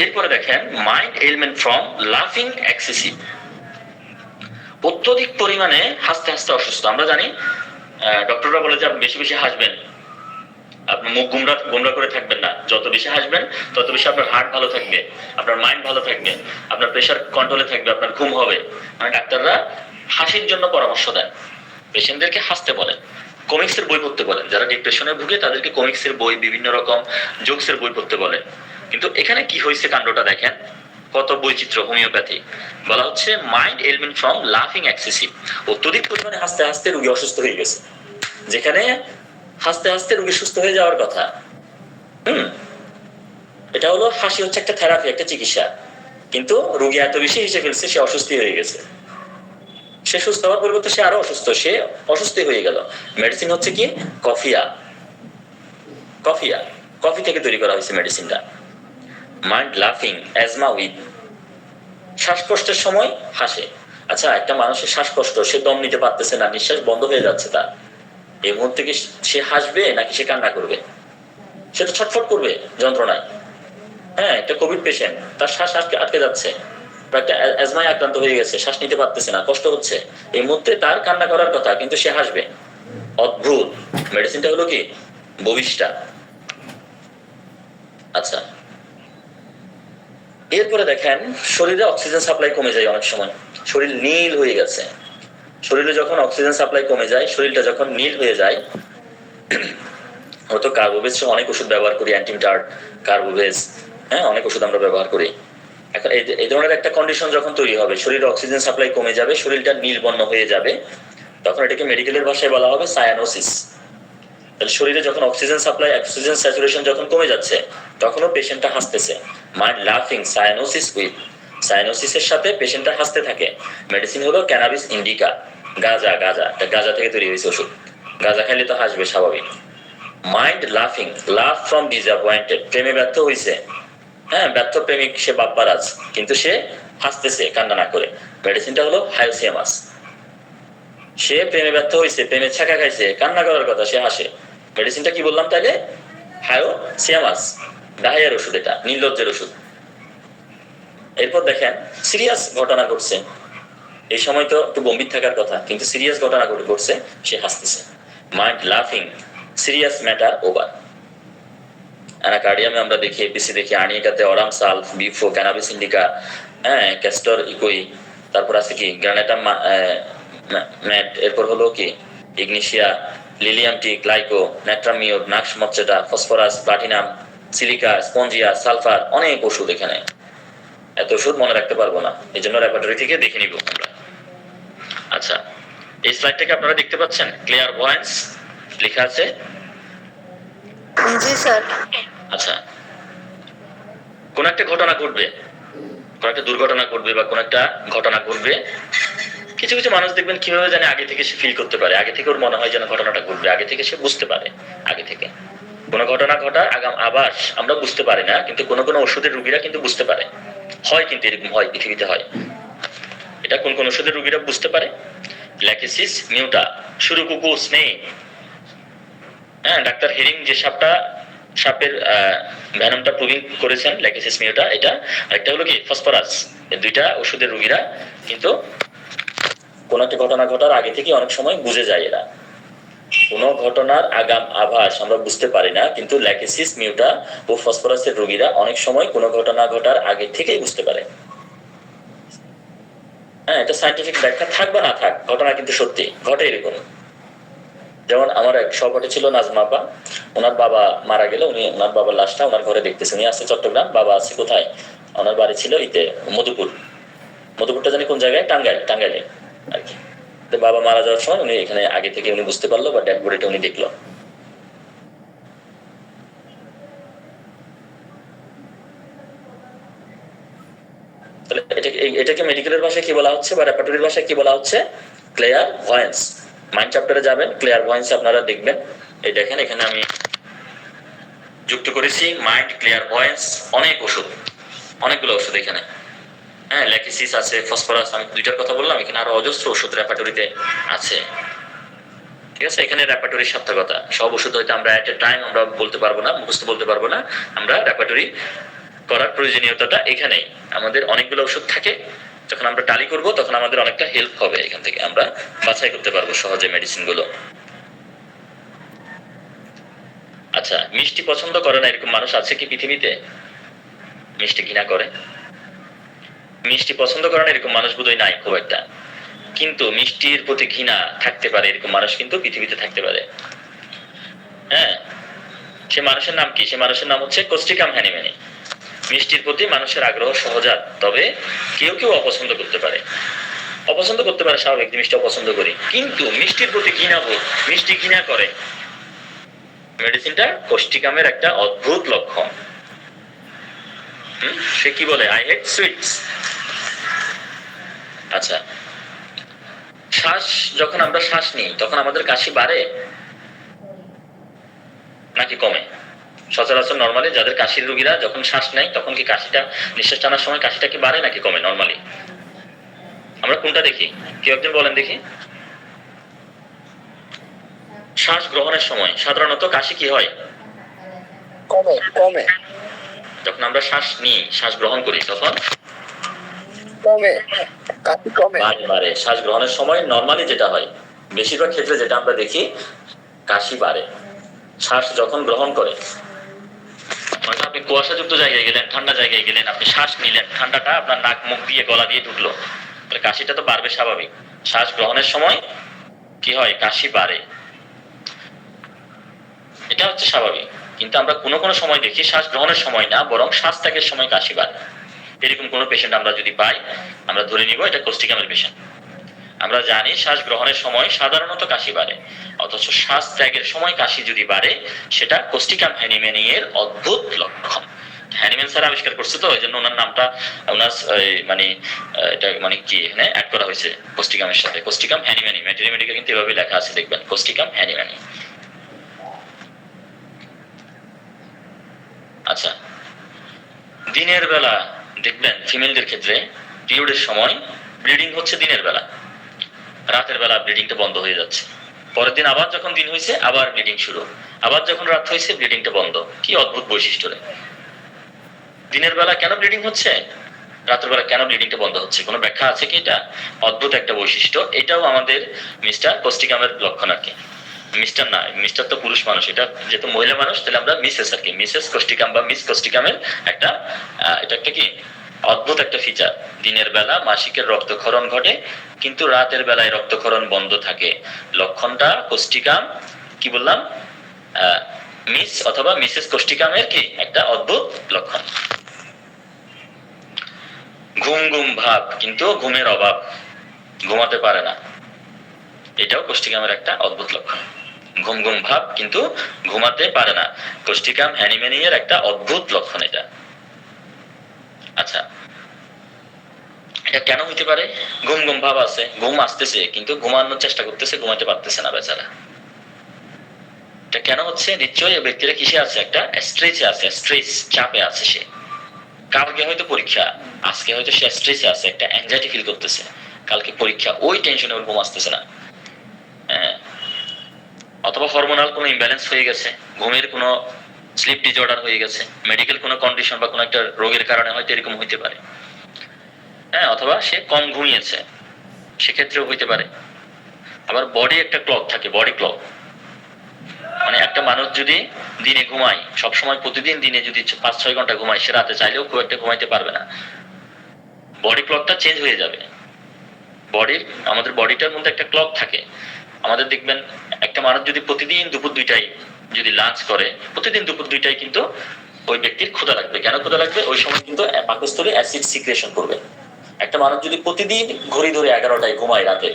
এরপরে দেখেন মাইন্ড এলিমেন্ট ফ্রম লাফিং এক্সেসিভ, অত্যধিক পরিমাণে হাসতে হাসতে অসুস্থ। আমরা জানি ডক্টররা বলে যে আপনি বেশি বেশি হাসবেন, আপনি মুখ গুমরা করে থাকবেন না, যত বেশি হাসবেন তত বেশি আপনার হার্ট ভালো থাকবে, আপনার মাইন্ড ভালো থাকবে, আপনার প্রেশার কন্ট্রোলে থাকবে, আপনার ঘুম হবে। মানে ডাক্তাররা হাসির জন্য পরামর্শ দেন, পেশেন্টদেরকে হাসতে বলেন, কমিক্সের বই পড়তে বলেন। যারা ডিপ্রেশনে ভুগে তাদেরকে কমিক্সের বই, বিভিন্ন রকম জোকসের বই পড়তে বলেন। কিন্তু এখানে কি হয়েছে কাণ্ডটা দেখেন, কত বৈচিত্র্য। হোমিওপ্যাথি বলা হচ্ছে মাইন্ড এলিমেন্ট ফ্রম লাফিং এক্সেসিভ, অত্যধিক পরিমাণে হাসতে হাসতে রোগী অসুস্থ হয়ে গেছে, যেখানে হাসতে হাসতে রোগী সুস্থ হয়ে যাওয়ার কথা। এটা হলো, হাসি হচ্ছে একটা থেরাপি, একটা চিকিৎসা, কিন্তু রোগী এত বেশি হেসে ফেলছে সে অসুস্থ হয়ে গেছে। সে সুস্থ হওয়ার পরিবর্তে সে আরো অসুস্থ, সে অসুস্থ হয়ে গেল। মেডিসিন হচ্ছে কি? কফিয়া, কফি থেকে তৈরি করা হয়েছে মেডিসিনটা। মাইন্ড লাফিং অ্যাজমা উইথ, শ্বাসকষ্টের সময় হাসে। আচ্ছা, একটা মানুষের শ্বাসকষ্ট, সে দম নিতে পারতেছে না, নিঃশ্বাস বন্ধ হয়ে যাচ্ছে তার, এই মুহূর্তে কি সে হাসবে নাকি সে কান্না করবে? সে তো ছটফট করবে যন্ত্রণায়। হ্যাঁ, একটা কোভিড পেশেন্ট, তার শ্বাস আটকে যাচ্ছে, একটা অ্যাজমায় আক্রান্ত হয়ে গেছে, শ্বাস নিতে পারতেছে না, কষ্ট হচ্ছে, এই মুহূর্তে তার কান্না করার কথা, কিন্তু সে হাসবে। অদ্ভুত। মেডিসিনটা হলো কি? ববিষ্টা। আচ্ছা, এরপরে দেখেন শরীরে অক্সিজেন সাপ্লাই কমে যায় অনেক সময়, শরীর নীল হয়ে গেছে। শরীরে যখন অক্সিজেন সাপ্লাই কমে যায়, শরীরটা যখন নীল হয়ে যায়, হয়তো কার্বোভেজ অনেক ওষুধ ব্যবহার করি, অ্যান্টিমটার, কার্বোভেজ, হ্যাঁ অনেক ওষুধ আমরা ব্যবহার করি। এখন এই ধরনের একটা কন্ডিশন যখন তৈরি হবে, শরীরে অক্সিজেন সাপ্লাই কমে যাবে, শরীরটা নীল বর্ণ হয়ে যাবে, তখন এটাকে মেডিকেলের ভাষায় বলা হবে সায়ানোসিস। তাহলে শরীরে যখন অক্সিজেন সাপ্লাই, অক্সিজেন স্যাচুরেশন যখন কমে যাচ্ছে, তখনও পেশেন্টটা হাসতেছে। মাইন্ড লাফিং সায়ানোসিস উইথ, সায়ানোসিসের সাথে পেশেন্টটা হাসতে থাকে। মেডিসিন হলো ক্যানাবিস ইন্ডিকা, গাঁজা থেকে তৈরি হয়েছে ওষুধ, গাঁজা খাইলে তো হাসবে স্বাভাবিক। মাইন্ড লাফিং, লাভ ফ্রম ডিসঅ্যাপয়েন্টেড, প্রেমে ব্যর্থ হয়েছে, হ্যাঁ ব্যর্থ প্রেমিক, সে বাপ্পারাজ, কিন্তু সে হাসতেছে কান্না না করে। মেডিসিনটা হলো হায়োসিয়ামাস। সে প্রেমে ব্যর্থ হয়েছে, প্রেমে ছ্যাঁকা খাইছে, কান্না করার কথা, সে হাসে। মেডিসিনটা কি বললাম তাইলে? হায়োসিয়ামাস, ডাহিয়ার ওষুধ, এটা নির্লজ্জের ওষুধ। এরপর দেখেন সিরিয়াস ঘটনা ঘটছে, এই সময় তো একটু গম্ভীর থাকার কথা, কিন্তু সিরিয়াস ঘটনা ঘটছে, সে হাসতেছে। মাইন্ড লাফিং, সিরিয়াস ম্যাটার ওভার। অ্যানাকার্ডিয়ামে আমরা দেখি, এপিসি দেখি, আর্নিকাতে aurum sulph, bufo, cannabis indica, হ্যাঁ, ক্যাস্টর ইকোই, তারপর আছে কি গ্রানেটাম ম্যাট, এরপর হলো কি ignatia, lilium T, lyco, natrum mur, nux moschata, phosphorus, platinum, silica, spongia, sulphur, অনেক ওষুধ এখানে। এত ওষুধ মনে রাখতে পারবো না, এই জন্য রেপার্টরি থেকে দেখে নিব আমরা। আচ্ছা, এই স্লাইডটাকে আপনারা দেখতে পাচ্ছেন, ক্লিয়ার ভয়েন্স লেখা আছে। জি স্যার। আচ্ছা, কোন একটা ঘটনা ঘটবে, কোন একটা দুর্ঘটনা ঘটবে বা কোন একটা ঘটনা ঘটবে, কিছু কিছু মানুষ দেখবেন কিভাবে জানে আগে থেকে সে ফিল করতে পারে, আগে থেকে ওর মনে হয় যেন ঘটনাটা ঘটবে, আগে থেকে সে বুঝতে পারে। আগে থেকে কোন ঘটনা ঘটার আগাম আভাস আমরা বুঝতে পারি না, কিন্তু কোন কোন ওষুধের রোগীরা কিন্তু বুঝতে পারে। হয়, কিন্তু এরকম হয়, পৃথিবীতে হয়। এটা কোন কোন ওষুধের রোগীরা বুঝতে পারে। ল্যাকেসিস মিউটা, সুরুকুকু স্নেক, হ্যাঁ, ডাক্তার হেরিং যে সাপের ভ্যানমটা প্রুভিং করেছেন, ল্যাকেসিস মিউটা, এটা একটা হলো কি ফসফরাস। এই দুইটা ওষুধের রোগীরা কিন্তু কোন একটা ঘটনা ঘটার আগে থেকে অনেক সময় বুঝে যায়। এরা কোন ঘটনার আগাম আভাস আমরা বুঝতে পারি না, কিন্তু ল্যাকেসিস মিউটা ও ফসফরাসের রোগীরা অনেক সময় কোন ঘটনা ঘটার আগে থেকেই বুঝতে পারে। হ্যাঁ, এটা সায়েন্টিফিক ব্যাখ্যা থাক বা না থাক, ঘটনা কিন্তু সত্যি ঘটে এরকম। যেমন আমার এক সহপাঠী ছিল নাজমা আপা, ওনার বাবা মারা গেল, উনি ওনার বাবার লাশটা ওনার ঘরে দেখতেছেন। উনি আছে চট্টগ্রাম, বাবা আছে কোথায়, ওনার বাড়ি ছিল ইতে মধুপুর, মধুপুরটা জানি কোন জায়গায়, টাঙ্গাইলে আর কি। তো বাবা মারা যাওয়ার সময় উনি এখানে আগে থেকে উনি বুঝতে পারলো, বা ডেড বডিটা উনি দেখলো। তাহলে এটাকে মেডিকেলের ভাষায় কি বলা হচ্ছে বা রেপার্টরির ভাষায় কি বলা হচ্ছে? ক্লিয়ার ভয়েন্স। মাইন্ড চ্যাপ্টারে যাবেন, ক্লিয়ার ভয়েন্স আপনারা দেখবেন। এই দেখেন এখানে আমি যুক্ত করেছি মাইন্ড ক্লিয়ার ভয়েন্স, অনেক ওষুধ, অনেকগুলো ওষুধ এখানে। হ্যাঁ, ল্যাকেসিস আছে, ফসফরাস, আমি দুইটার কথা বললাম, এখানে আরো অজস্র ওষুধ রেপার্টরিতে আছে। ঠিক আছে, এখানে রেপার্টরির সার্থকতা, সব ওষুধ হয়তো আমরা এট এ টাইম আমরা বলতে পারবো না, মুখস্থ বলতে পারবো না। আমরা রেপার্টরি করার প্রয়োজনীয়তাটা এখানেই, আমাদের অনেকগুলো ওষুধ থাকে, যখন আমরা টালি করব তখন আমাদের অনেকটা হেল্প হবে, এখান থেকে আমরা বাছাই করতে পারবো সহজে মেডিসিন গুলো। আচ্ছা, মিষ্টি পছন্দ করে না এরকম মানুষ আছে কি পৃথিবীতে? মিষ্টি ঘৃণা করে, মিষ্টি পছন্দ করে না এরকম মানুষ বোধহয় নাই খুব একটা, কিন্তু মিষ্টির প্রতি ঘৃণা থাকতে পারে এরকম মানুষ কিন্তু পৃথিবীতে থাকতে পারে। হ্যাঁ, সে মানুষের নাম কি? সে মানুষের নাম হচ্ছে কোস্টিকাম হ্যানিম্যানি। মিষ্টির প্রতি মানুষের আগ্রহ সহজাত, তবে কেউ কেউ অপছন্দ করতে পারে, অপছন্দ করতে পারে, স্বাভাবিক, মিষ্টি অপছন্দ করি, কিন্তু মিষ্টির প্রতি ঘৃণা হোক, মিষ্টি ঘৃণা করে, মেডিসিনটা কোস্টিকামের একটা অদ্ভুত লক্ষণ। সে কি বলে? I hate sweets. আচ্ছা, শ্বাস যখন আমরা শ্বাস নিই তখন আমাদের কাশি বাড়ে নাকি কমে? সচরাচর নরমালি যাদের কাশির রোগীরা যখন শ্বাস নেয় তখন কি কাশিটা, নিঃশ্বাস টানার সময় কাশিটা কি বাড়ে নাকি কমে? নরমালি আমরা কোনটা দেখি? কেউ একজন বলেন দেখি। শ্বাস গ্রহণের সময় সাধারণত কাশি কি হয়? কমে কমে যখন আমরা শ্বাস নিই, শ্বাস গ্রহণ করি তখন কমে কাশি কমে। বাড়ে। শ্বাস গ্রহণের সময় নরমালি যেটা হয়, বেশিরভাগ ক্ষেত্রে যেটা আমরা দেখি, কাশি বাড়ে। শ্বাস যখন গ্রহণ করে, মানে আপনি কুয়াশাযুক্ত জায়গায় গেলেন, ঠান্ডা জায়গায় গেলেন, আপনি শ্বাস নিলেন, ঠান্ডাটা আপনার নাক মুখ দিয়ে গলা দিয়ে ঢুকলো, তাহলে কাশিটা তো বাড়বে স্বাভাবিক। শ্বাস গ্রহণের সময় কি হয়? কাশি বাড়ে, এটা হচ্ছে স্বাভাবিক। কিন্তু আমরা কোনো কোনো সময় দেখি শ্বাস গ্রহণের সময় না, বরং শ্বাস ত্যাগের সময় কাশি বাড়ে। এরকম কোনো পেশেন্ট আমরা যদি পাই, আমরা ধরে নিব এটা কোস্টিকামের পেশেন্ট। আমরা জানি শ্বাস গ্রহণের সময় সাধারণত কাশি বাড়ে, অথচ শ্বাস ত্যাগের সময় কাশি যদি বাড়ে, সেটা কোস্টিকাম হ্যানিম্যানি এর অদ্ভুত লক্ষণ। হ্যানিম্যান স্যার আবিষ্কার করছে, তো এই জন্য ওনার নামটা, ওনার মানে এটা মানে কি এখানে অ্যাড করা হয়েছে কোস্টিকামের সাথে, কোস্টিকাম হ্যানিম্যানি। ম্যাটেরিয়ামেটিকা কিন্তু এভাবে লেখা আছে, দেখবেন, কোস্টিকাম হ্যানিম্যানি। আচ্ছা, দিনের বেলা দেখবেন ফিমেলদের ক্ষেত্রে পিরিয়ডের সময় ব্লিডিং হচ্ছে দিনের বেলা, রাতের বেলা ব্লিডিংটা বন্ধ হয়ে যাচ্ছে, পরের দিন আবার যখন দিন হয়েছে আবার ব্লিডিং শুরু, আবার যখন রাত হয়েছে ব্লিডিংটা বন্ধ। কি অদ্ভুত বৈশিষ্ট্য রে! দিনের বেলা কেন ব্লিডিং হচ্ছে, রাতের বেলা কেন ব্লিডিংটা বন্ধ হচ্ছে? কোনো ব্যাখ্যা আছে কি? এটা অদ্ভুত একটা বৈশিষ্ট্য, এটাও আমাদের মিস্টার কোস্টিকামের লক্ষণ আর কি। মিস্টার না, মিস্টার তো পুরুষ মানুষ, এটা যেহেতু মহিলা মানুষ তাহলে আমরা মিসেস আর কি, মিসেস কোস্টিকাম বা মিস কোস্টিকামের একটা এটা একটা কি অদ্ভুত একটা ফিচার। দিনের বেলা মাসিকের রক্তক্ষরণ ঘটে কিন্তু রাতের বেলায় রক্তক্ষরণ বন্ধ থাকে। লক্ষণটা কোস্টিকাম কি বললাম, মিস অথবা মিসেস কোস্টিকামের কি একটা অদ্ভুত লক্ষণ। ঘুম ঘুম ভাব কিন্তু ঘুমের অভাব, ঘুমাতে পারে না, এটাও কোস্টিকামের একটা অদ্ভুত লক্ষণ। ঘুম ঘুম ভাব কিন্তু ঘুমাতে পারে না, কোস্টিকাম হ্যানিম্যানিয়ার একটা অদ্ভুত লক্ষণ এটা। আচ্ছা, এটা কেন হইতে পারে? ঘুম ঘুম ভাব আছে, ঘুম আসতেছে কিন্তু ঘুমানোর চেষ্টা করতেছে, ঘুমাতে পারতেছে না বেচারা। এটা কেন হচ্ছে? নিশ্চয়ই এই ব্যক্তিরা কিসে আছে, একটা স্ট্রেসে আছে, স্ট্রেস চাপে আছে সে। কালকে হয়তো পরীক্ষা, আজকে হয়তো সে স্ট্রেসে আছে, একটা অ্যাংজাইটি ফিল করতেছে, কালকে পরীক্ষা, ওই টেনশনে ওর ঘুম আসতেছে না। অথবা হরমোনাল কোনো ইমব্যালেন্স হয়ে গেছে, ঘুমের কোনো স্লিপ ডিসঅর্ডার হয়ে গেছে, মেডিকেল কোনো কন্ডিশন বা কোনো একটা রোগের কারণে হয়তো এরকম হইতে পারে। অথবা সে কম ঘুমিয়েছে, সেক্ষেত্রেও হইতে পারে। আবার বডি একটা ক্লক থাকে, বডি ক্লক, মানে একটা মানুষ যদি দিনে ঘুমায় সবসময়, প্রতিদিন দিনে যদি 5-6 ঘন্টা ঘুমায়, সে রাতে চাইলেও খুব একটা ঘুমাইতে পারবে না, বডি ক্লকটা চেঞ্জ হয়ে যাবে। আমাদের বডিটার মধ্যে একটা ক্লক থাকে। আমাদের দেখবেন একটা মানুষ যদি প্রতিদিন দুপুর 2টায় যদি লাঞ্চ করে, প্রতিদিন দুপুর 2টায় কিন্তু ওই ব্যক্তির ক্ষুধা লাগবে। কেন ক্ষুধা লাগবে? ওই সময় কিন্তু পাকস্থলী অ্যাসিড সিক্রেশন করবে। একটা মানুষ যদি প্রতিদিন ঘড়ি ধরে 11টায় ঘুমায় রাতে,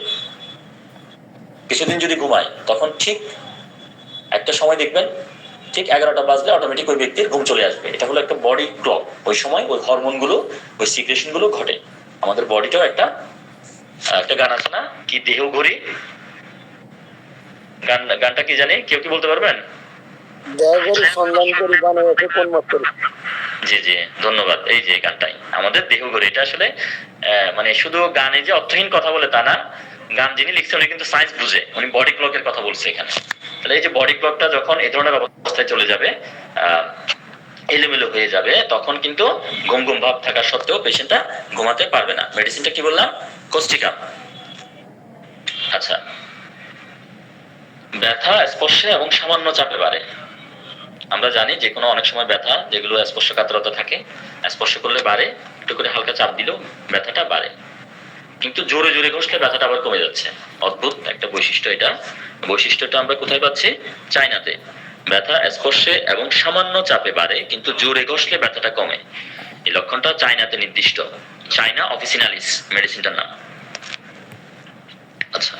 কিছুদিন যদি ঘুমায়, তখন ঠিক একটা সময় দেখবেন ঠিক 11টা বাজলে অটোমেটিক ওই ব্যক্তির ঘুম চলে আসবে। এটা হলো একটা বডি ক্লক। ওই সময় ওই হরমোনগুলো, ওই সিক্রেশনগুলো ঘটে। আমাদের বডিটাও একটা গান আছে না, কি দেহ ঘড়ি, গানটা কি জানি, কেউ কি বলতে পারবেন? জি জি, ধন্যবাদ। এই যে গানটাই আমাদের দেহ ঘড়ি। এটা আসলে মানে শুধু গানে যে অর্থহীন কথা বলে তা না, গান যিনি লিখছে উনি কিন্তু সায়েন্স বুঝে, উনি বডি ক্লকের কথা বলছে এখানে। তাহলে এই যে বডি ক্লকটা যখন এই ধরনের অবস্থায় চলে যাবে, এলোমেলো হয়ে যাবে, তখন কিন্তু ঘুম ঘুম ভাব থাকা সত্ত্বেও পেশেন্টটা ঘুমাতে পারবে না। মেডিসিনটা কি বললাম? কোস্টিকাম। আচ্ছা, ব্যথা স্পর্শে এবং সামান্য চাপে বাড়ে। আমরা জানি যে কোনো অনেক সময় ব্যথা যেগুলো স্পর্শকাতরতা থাকে, স্পর্শ করলে বাড়ে, একটু করে হালকা চাপ দিলেও ব্যথাটা বাড়ে, কিন্তু জোরে জোরে ঘষলে ব্যথাটা আবার কমে যাচ্ছে। অদ্ভুত একটা বৈশিষ্ট্য এটা। বৈশিষ্ট্যটা আমরা কোথায় পাচ্ছি? চায়নাতে। ব্যথা স্পর্শে এবং সামান্য চাপে বাড়ে কিন্তু জোরে ঘষলে ব্যথাটা কমে। এই লক্ষণটা চায়নাতে নির্দিষ্ট, চায়না অফিসিনালিস মেডিসিনটার নাম। আচ্ছা,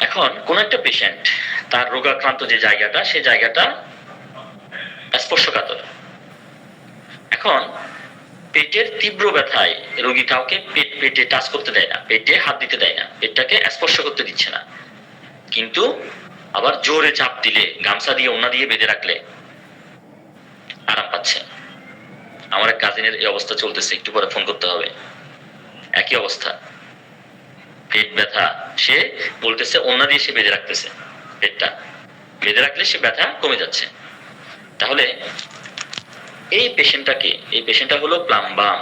এখন কোন একটা পেশেন্ট তার রোগাক্রান্ত যে জায়গাটা, সেই জায়গাটা স্পর্শকাতর। এখন পেটের তীব্র ব্যথায় রোগী কাউকে পেটে টাচ করতে দেয় না, পেটে হাত দিতে দেয় না, পেটটাকে স্পর্শ করতে দিচ্ছে না, কিন্তু আবার জোরে চাপ দিলে, গামছা দিয়ে ওড়না দিয়ে বেঁধে রাখলে আরাম পাচ্ছে। আমার এক কাজিনের এই অবস্থা চলতেছে, একটু পরে ফোন করতে হবে। একই অবস্থা, পেট ব্যথা, সে বলতেছে ওড়না দিয়ে সে বেঁধে রাখতেছে, পেটটা বেঁধে রাখলে সে ব্যথা কমে যাচ্ছে। তাহলে এই পেশেন্টটা হলো প্লাম্বাম।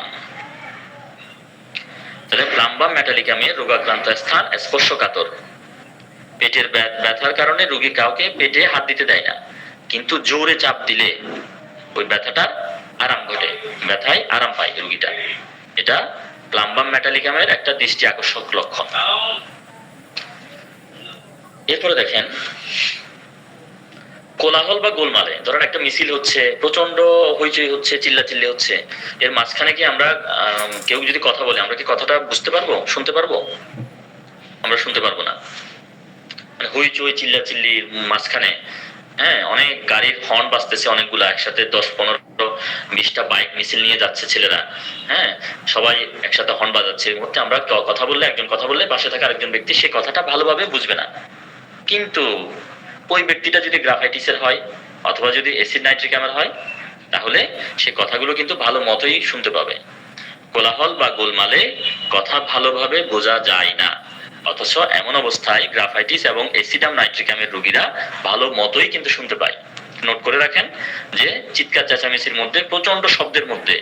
তাহলে প্লাম্বাম মেটালিকামের রোগাক্রান্ত স্থান স্পর্শকাতর। পেটের ব্যথার কারণে রোগী কাউকে পেটে হাত দিতে দেয় না, কিন্তু জোরে চাপ দিলে ওই ব্যথাটার আরাম ঘটে, ব্যথায় আরাম পায় রোগীটা। এটা প্লাম্বাম মেটালিকামের একটা দৃষ্টি আকর্ষক লক্ষণ। এরপরে দেখেন কোলাহল বা গোলমালে, ধরেন একটা মিছিল হচ্ছে, প্রচন্ড হইচই হচ্ছে, চিল্লাচিল্লি হচ্ছে, এর মাঝখানে কি আমরা কেউ যদি কথা বলে, আমরা কি কথাটা বুঝতে পারবো, শুনতে পারবো? আমরা শুনতে পারবো না। মানে হইচই চিল্লাচিল্লির মাঝখানে অনেক গাড়ির হর্ন বাজতেছে, অনেকগুলো একসাথে 10-15-20টা বাইক মিছিল নিয়ে যাচ্ছে ছেলেরা, সবাই একসাথে হর্ন বাজাচ্ছে, এর মধ্যে আমরা কথা বললে, একজন কথা বললে পাশে থাকা আরেকজন ব্যক্তি সে কথাটা ভালোভাবে বুঝবে না। কিন্তু ওই ব্যক্তিটা যদি গ্রাফাইটিসের হয় অথবা যদি অ্যাসিড নাইট্রিকামের হয়, তাহলে সে কথাগুলো কিন্তু ভালো মতোই শুনতে পাবে। কোলাহল বা গোলমালে কথা ভালোভাবে বোঝা যায় না, অথচ এমন অবস্থায় গ্রাফাইটিস এবং অ্যাসিডাম নাইট্রিকামের রোগীরা ভালো মতোই কিন্তু শুনতে পায়। নোট করে রাখেন যে চিৎকার চেঁচামেচির মধ্যে, প্রচন্ড শব্দের মধ্যে,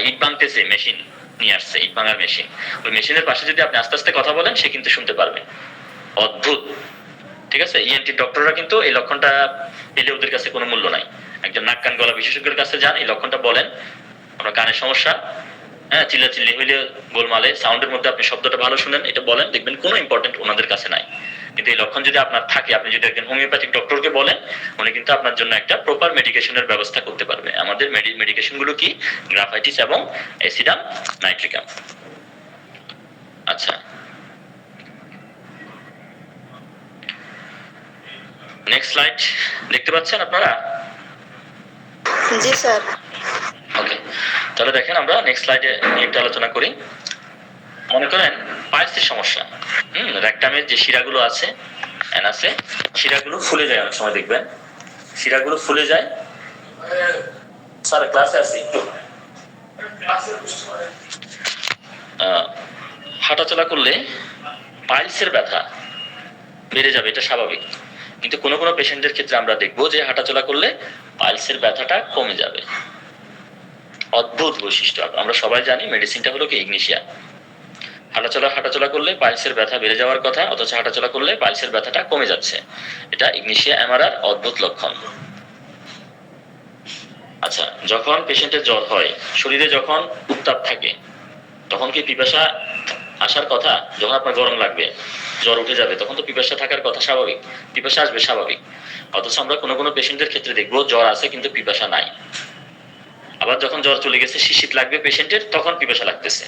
ইট ভাঙতেছে, মেশিন নিয়ে আসছে, ইট ভাঙার মেশিন, ওই মেশিনের পাশে যদি আপনি আস্তে আস্তে কথা বলেন, সে কিন্তু শুনতে পারবে। অদ্ভুত, ঠিক আছে, ইএনটি ডক্টররা কিন্তু এই লক্ষণটা পেলে ওদের কাছে কোনো মূল্য নাই। একজন নাক কান গলা বিশেষজ্ঞের কাছে যান, এই লক্ষণটা বলেন, আপনার কানের সমস্যা, হ্যাঁ চিল্লাচিল্লি হইলে গোলমালে সাউন্ডের মধ্যে আপনি শব্দটা ভালো শুনেন, এটা বলেন, দেখবেন কোনো ইম্পর্টেন্ট ওনাদের কাছে নাই। কিন্তু এই লক্ষণ যদি আপনার থাকে, আপনি যদি একজন হোমিওপ্যাথিক ডক্টরকে বলেন, উনি কিন্তু আপনার জন্য একটা প্রপার মেডিকেশনের ব্যবস্থা করতে পারবে। আমাদের মেডিকেশন গুলো কি, গ্রাফাইটিস এবং অ্যাসিডাম নাইট্রিকাম। আচ্ছা, নেক্সট স্লাইড দেখতে পাচ্ছেন আপনারা? জি স্যার। ওকে, তাহলে দেখেন আমরা নেক্সট স্লাইডে একটু আলোচনা করি। মনে করেন পাইলসের সমস্যা, রেকটামের যে শিরাগুলো আছে অ্যানাসে, শিরাগুলো ফুলে যায়, অনেক সময় দেখবেন শিরাগুলো ফুলে যায়। স্যার ক্লাসে আছি একটু। হাঁটাচলা করলে পাইলসের ব্যথা বেড়ে যাবে, এটা স্বাভাবিক। কিন্তু কোনো কোনো পেশেন্টের ক্ষেত্রে আমরা দেখবো যে হাঁটাচলা করলে পাইলসের ব্যথাটা কমে যাবে। অদ্ভুত বৈশিষ্ট্য। আমরা সবাই জানি মেডিসিনটা হলো কি, ইগনিশিয়া। হাঁটাচলা করলে পাইলসের ব্যথা বেড়ে যাওয়ার কথা, অথচ হাঁটাচলা করলে পাইলসের ব্যথাটা কমে যাচ্ছে। এটা ইগনিশিয়া অ্যামারার অদ্ভুত লক্ষণ। আচ্ছা, যখন পেশেন্টের জ্বর হয়, শরীরে যখন উত্তাপ থাকে, তখন কি পিপাসা আসার কথা? যখন আপনার গরম লাগবে, জ্বর উঠে যাবে, তখন তো পিপাসা থাকার কথা স্বাভাবিক, পিপাসা আসবে স্বাভাবিক। অথচ আমরা কোনো কোনো পেশেন্টের ক্ষেত্রে দেখবো জ্বর আছে কিন্তু পিপাসা নাই। আবার যখন জ্বর চলে গেছে, শীত লাগবে পেশেন্টের, তখন পিপাসা লাগতেছে,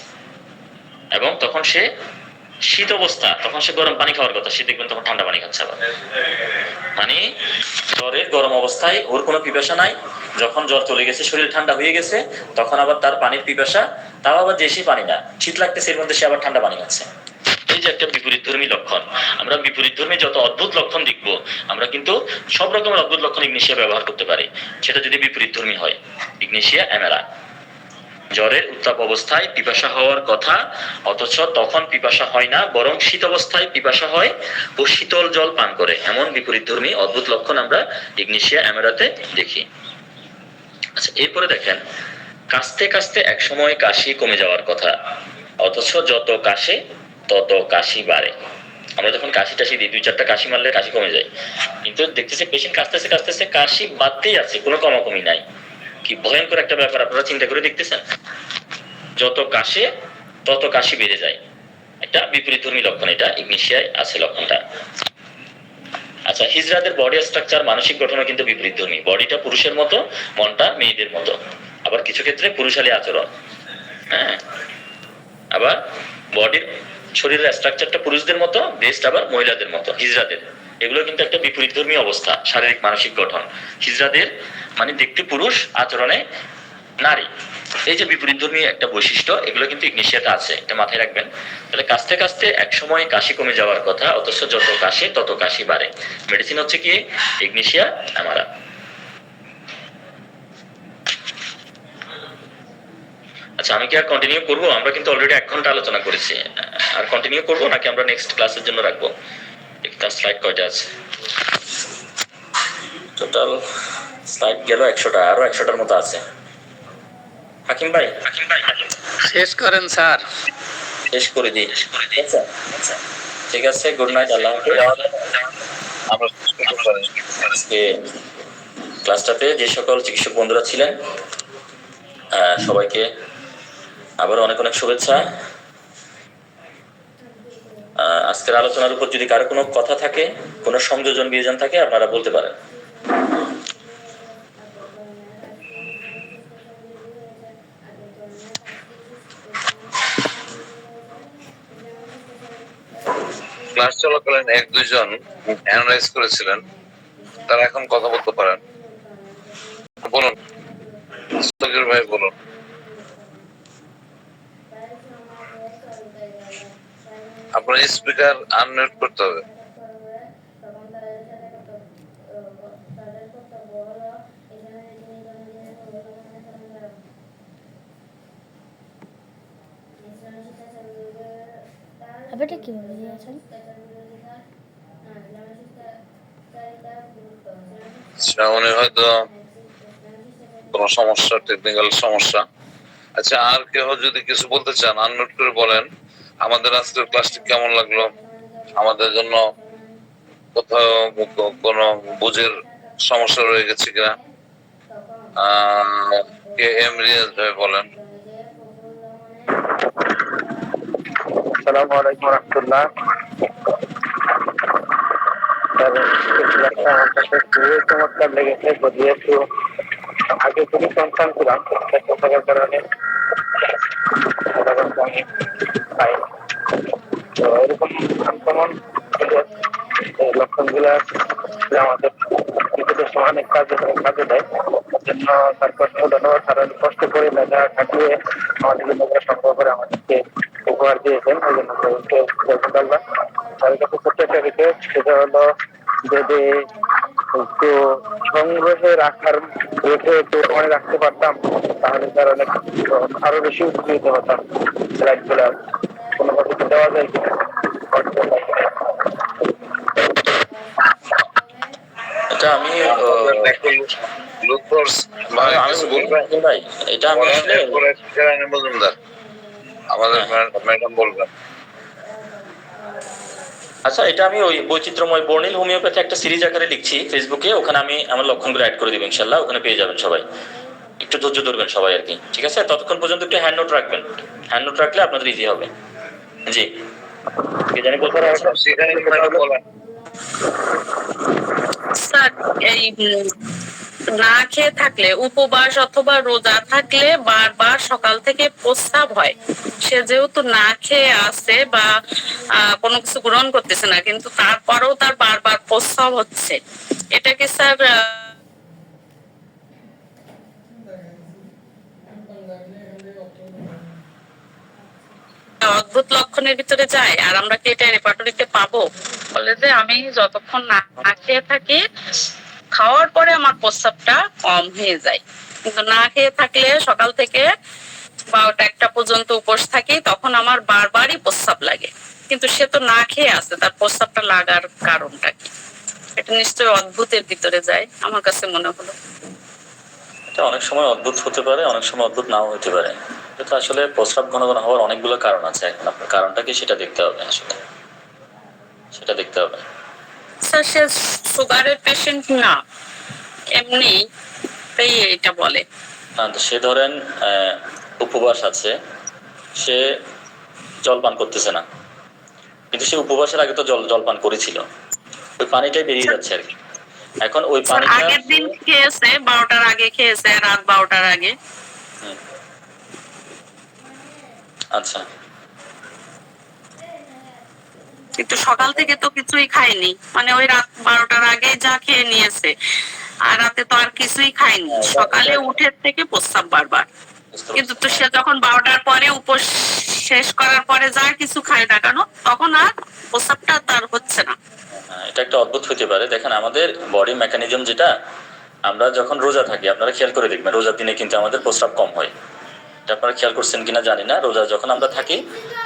এবং তখন সে শীত অবস্থা, তখন সে গরম পানি খাওয়ার কথা, সে দেখবেন তখন ঠান্ডা পানি খাচ্ছে। আবার মানে জ্বরের গরম অবস্থায় ওর কোনো পিপাসা নাই, যখন জ্বর চলে গেছে, শরীর ঠান্ডা হয়ে গেছে, তখন আবার তার পানির পিপাসা, তাও আবার দেশি পানি না, শীত লাগতেছে, এর মধ্যে সে আবার ঠান্ডা পানি খাচ্ছে। এই যে একটা বিপরীতধর্মী লক্ষণ। আমরা বিপরীতধর্মী যত অদ্ভুত লক্ষণ দেখবো, আমরা কিন্তু সব রকমের অদ্ভুত লক্ষণ ইগনিশিয়া ব্যবহার করতে পারি, সেটা যদি বিপরীতধর্মী হয়। ইগনিশিয়া অ্যামেরা, জ্বরের উত্তাপ অবস্থায় পিপাসা হওয়ার কথা, অথচ তখন পিপাসা হয় না, বরং শীত অবস্থায় পিপাসা হয় ও শীতল জল পান করে, এমন বিপরীতধর্মী অদ্ভুত লক্ষণ আমরা ইগনিশিয়া অ্যামেরাতে দেখি। আচ্ছা, এরপরে দেখেন কাশতে কাশতে একসময় কাশি কমে যাওয়ার কথা, অথচ যত কাশে তত কাশি বাড়ে। আমরা যখন কাশি টাশি দিই, 2-4টা কাশি মারলে কাশি কমে যায়, কিন্তু দেখতেছে পেশেন্ট কাশতেছে কাশতেছে কাশি বাড়তেই আছে, কোনো কমাকমি নাই। কি ভয়ঙ্কর একটা ব্যাপার, আপনারা চিন্তা করে দেখতেছেন? যত কাশে তত কাশি বেড়ে যায়, একটা বিপরীতধর্মী লক্ষণ, এটা ইগনিশিয়ায় আছে লক্ষণটা। আচ্ছা, হিজড়াদের বডি স্ট্রাকচার, মানসিক গঠনও কিন্তু বিপরীতধর্মী। বডিটা পুরুষের মতো, মনটা মেয়েদের মতো, আবার কিছু ক্ষেত্রে পুরুষালী আচরণ। হ্যাঁ, আবার বডির শরীরের স্ট্রাকচারটা পুরুষদের মতো, বেস্ট আবার মহিলাদের মতো হিজড়াদের। এগুলো কিন্তু একটা বিপরীতধর্মী অবস্থা, শারীরিক মানসিক গঠন। হিজড়াদের মানে দেখতে পুরুষ, আচরণে নারী। এই যে বিপরীতধর্মী একটা বৈশিষ্ট্য, এগুলো কিন্তু ইগনিশিয়াতে আছে, এটা মাথায় রাখবেন। তাহলে কাশতে কাশতে একসময় কাশি কমে যাওয়ার কথা, অথচ যত কাশে তত কাশি বাড়ে। মেডিসিন হচ্ছে কি, ইগনিশিয়া অ্যামারা। আচ্ছা, আমি কি আর কন্টিনিউ করবো? আমরা কিন্তু অলরেডি 1 ঘন্টা আলোচনা করেছি, আর কন্টিনিউ করবো নাকি আমরা নেক্সট ক্লাসের জন্য রাখবো? একটা স্লাইড কয়টা আছে? টোটাল স্লাইড গেল 100টা, আরো 100টার মতো আছে। হাকিম ভাই শেষ করেন স্যার। শেষ করে দিই। আচ্ছা ঠিক আছে, গুড নাইট, আল্লাহ হাফেজ। আজকে ক্লাসটাতে যে সকল চিকিৎসক বন্ধুরা ছিলেন, সবাইকে আবার অনেক অনেক শুভেচ্ছা। আজকের আলোচনার উপর যদি কারো কোনো কথা থাকে, কোনো সংযোজন বিয়োজন থাকে, আপনারা বলতে পারেন। ক্লাস চলাকালীন 1-2 জন অ্যানালাইজ করেছিলেন, তারা এখন কথা বলতে পারেন। বলুন সগীর ভাই, বলুন। আপনার স্পিকার আনমিউট করতে হবে। ব্যাপারটা কি বলে দিয়েছেন? শ্রাবণের হয়তো কোনো সমস্যা, টেকনিক্যাল সমস্যা। আচ্ছা, আর কেউ যদি কিছু বলতে চান আনমিউট করে বলেন। আমাদের আজকের ক্লাসটি কেমন লাগলো, আমাদের জন্য কোথাও কোনো বুঝের সমস্যা রয়ে গেছে কিনা কে এম রিয়াজ ভাই বলেন। আসসালামু আলাইকুম রহমতুল্লাহ। আমার কাছে খুবই চমৎকার লেগেছে, যেহেতু আগে খুবই কনসার্ন ছিলাম থাকার কারণে আমি পাই। তো এরকম আক্রমণ লক্ষণগুলো আমাদের নিজেদের অনেক কাজে দেয়। জন্য তারপর ধন্যবাদ, তারা কষ্ট করে মেধা খাটিয়ে আমাদের মেধা সংগ্রহ করে আমাদেরকে উপহার দিয়েছেন। ওই জন্য তাদের কাছে ছোট্ট একটা রিকোয়েস্ট, সেটা হলো যদি একটু সংগ্রহে রাখার রেখে একটু মনে রাখতে পারতাম তাহলে তার অনেক আরো বেশি উপকৃত হতাম। লাইটগুলো কোনোভাবে দেওয়া যায় কিনা। এটা আমি লুৎফর ভাই কিছু বলবেন? ভাই এটা আমি আসলে এরপরে শেরানি মজুমদার আমাদের ম্যাডাম বলবেন। আচ্ছা, এটা আমি ওই বৈচিত্র্যময় বর্ণিল হোমিওপ্যাথি একটা সিরিজ আকারে লিখছি ফেসবুকে, ওখানে আমি আমার লক্ষণগুলো অ্যাড করে দিব ইনশাল্লাহ, ওখানে পেয়ে যাবেন সবাই। একটু ধৈর্য ধরবেন সবাই আর কি, ঠিক আছে? ততক্ষণ পর্যন্ত একটু হ্যান্ড নোট রাখবেন, হ্যান্ড নোট রাখলে আপনাদের ইজি হবে। জি, কি জানি বলতে শেরানি ম্যাডাম বলেন। স্যার, এই না খেয়ে থাকলে, উপবাস অথবা রোজা থাকলে বারবার সকাল থেকে প্রস্রাব হয়। সে যেহেতু না খেয়ে আছে বা কোনো কিছু গ্রহণ করতেছে না, কিন্তু তারপরেও তার বারবার প্রস্রাব হচ্ছে, এটা কি স্যার অদ্ভুত লক্ষণের ভিতরে যায়? আর আমরা কি এটা রেপার্টরিতে পাবো? বলে যে আমি যতক্ষণ না খেয়ে থাকি, খাওয়ার পরে আমার প্রস্রাবটা কম হয়ে যায়, কিন্তু না খেয়ে থাকলে সকাল থেকে 12টা-1টা পর্যন্ত উপোস থাকি, তখন আমার বারবারই প্রস্রাব লাগে। কিন্তু সে তো না খেয়ে আছে, তার প্রস্রাবটা লাগার কারণটা কি? এটা নিশ্চয়ই অদ্ভুতের ভিতরে যায়, আমার কাছে মনে হলো। এটা অনেক সময় অদ্ভুত হতে পারে, অনেক সময় অদ্ভুত নাও হতে পারে। এটা আসলে প্রস্রাব ঘন ঘন হওয়ার অনেকগুলো কারণ আছে, এখন আপনার কারণটা কি সেটা দেখতে হবে, আসলে সেটা দেখতে হবে। স্যার, সে সুগারের পেশেন্ট না, এমনি এটা বলে। সে ধরেন উপবাস আছে, সে জল পান করতেছে না, কিন্তু সে উপবাসের আগে তো জলপান করেছিল, ওই পানিটাই বেরিয়ে যাচ্ছে আর কি। এখন ওই পানিটা আগের দিন খেয়েছে, 12টার আগে খেয়েছে, রাত 12টার আগে। আচ্ছা, কিন্তু সকাল থেকে তো কিছুই খায়নি, মানে ওই রাত 12টার আগে যা খেয়ে নিয়েছে, আর রাতে তো আর কিছুই খায়নি। সকালে উঠে থেকে প্রস্রাব বারবার, কিন্তু তো সে যখন 12টার পরে উপোস শেষ করার পরে যা কিছু খায় না কেন, তখন আর প্রস্রাবটা তার হচ্ছে না। এটা একটা অদ্ভুত হতে পারে। দেখেন, আমাদের বডি মেকানিজম যেটা, আমরা যখন রোজা থাকি, আপনারা খেয়াল করে দেখবেন রোজার দিনে কিন্তু আমাদের প্রস্রাব কম হয়। এটা আপনারা খেয়াল করছেন কিনা জানি না। রোজা যখন আমরা থাকি,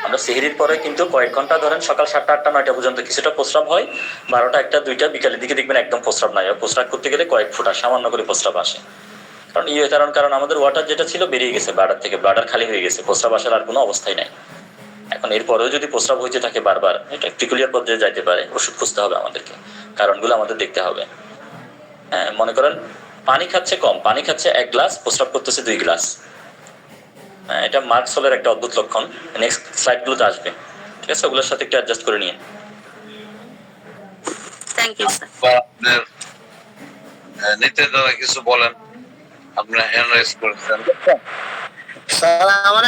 আমরা সেহরির পরে কিন্তু কয়েক ঘন্টা ধরেন সকাল 7টা 8টা 9টা পর্যন্ত কিছুটা প্রস্রাব হয়, 12টা 1টা 2টা বিকালের দিকে দেখবেন একদম প্রস্রাব নাই। প্রস্রাব করতে গেলে কয়েক ফোঁটা সামান্য করে প্রস্রাব আসে, কারণ আমাদের ওয়াটার যেটা ছিল বেরিয়ে গেছে ব্লাডার থেকে, ব্লাডার খালি হয়ে গেছে, প্রস্রাব আসার আর কোনো অবস্থাই নাই। এখন এরপরেও যদি প্রস্রাব হইতে থাকে বারবার, এটা পিকুলিয়ার পর্যায়ে যাইতে পারে, ওষুধ খুঁজতে হবে আমাদেরকে, কারণগুলো আমাদের দেখতে হবে। মনে করেন পানি খাচ্ছে কম, পানি খাচ্ছে 1 গ্লাস, প্রস্রাব করতেছে 2 গ্লাস, এটা মার্কসলের একটা অদ্ভুত লক্ষণ। নেক্সট স্লাইডগুলোতে আসবে, ঠিক আছে? ওগুলোর সাথে একটু অ্যাডজাস্ট করে নিন। Thank you sir. আপনার নিতে দাদা কিছু বলেন, আপনার হ্যান্ড রাইজ করেছেন। স্যার, আমার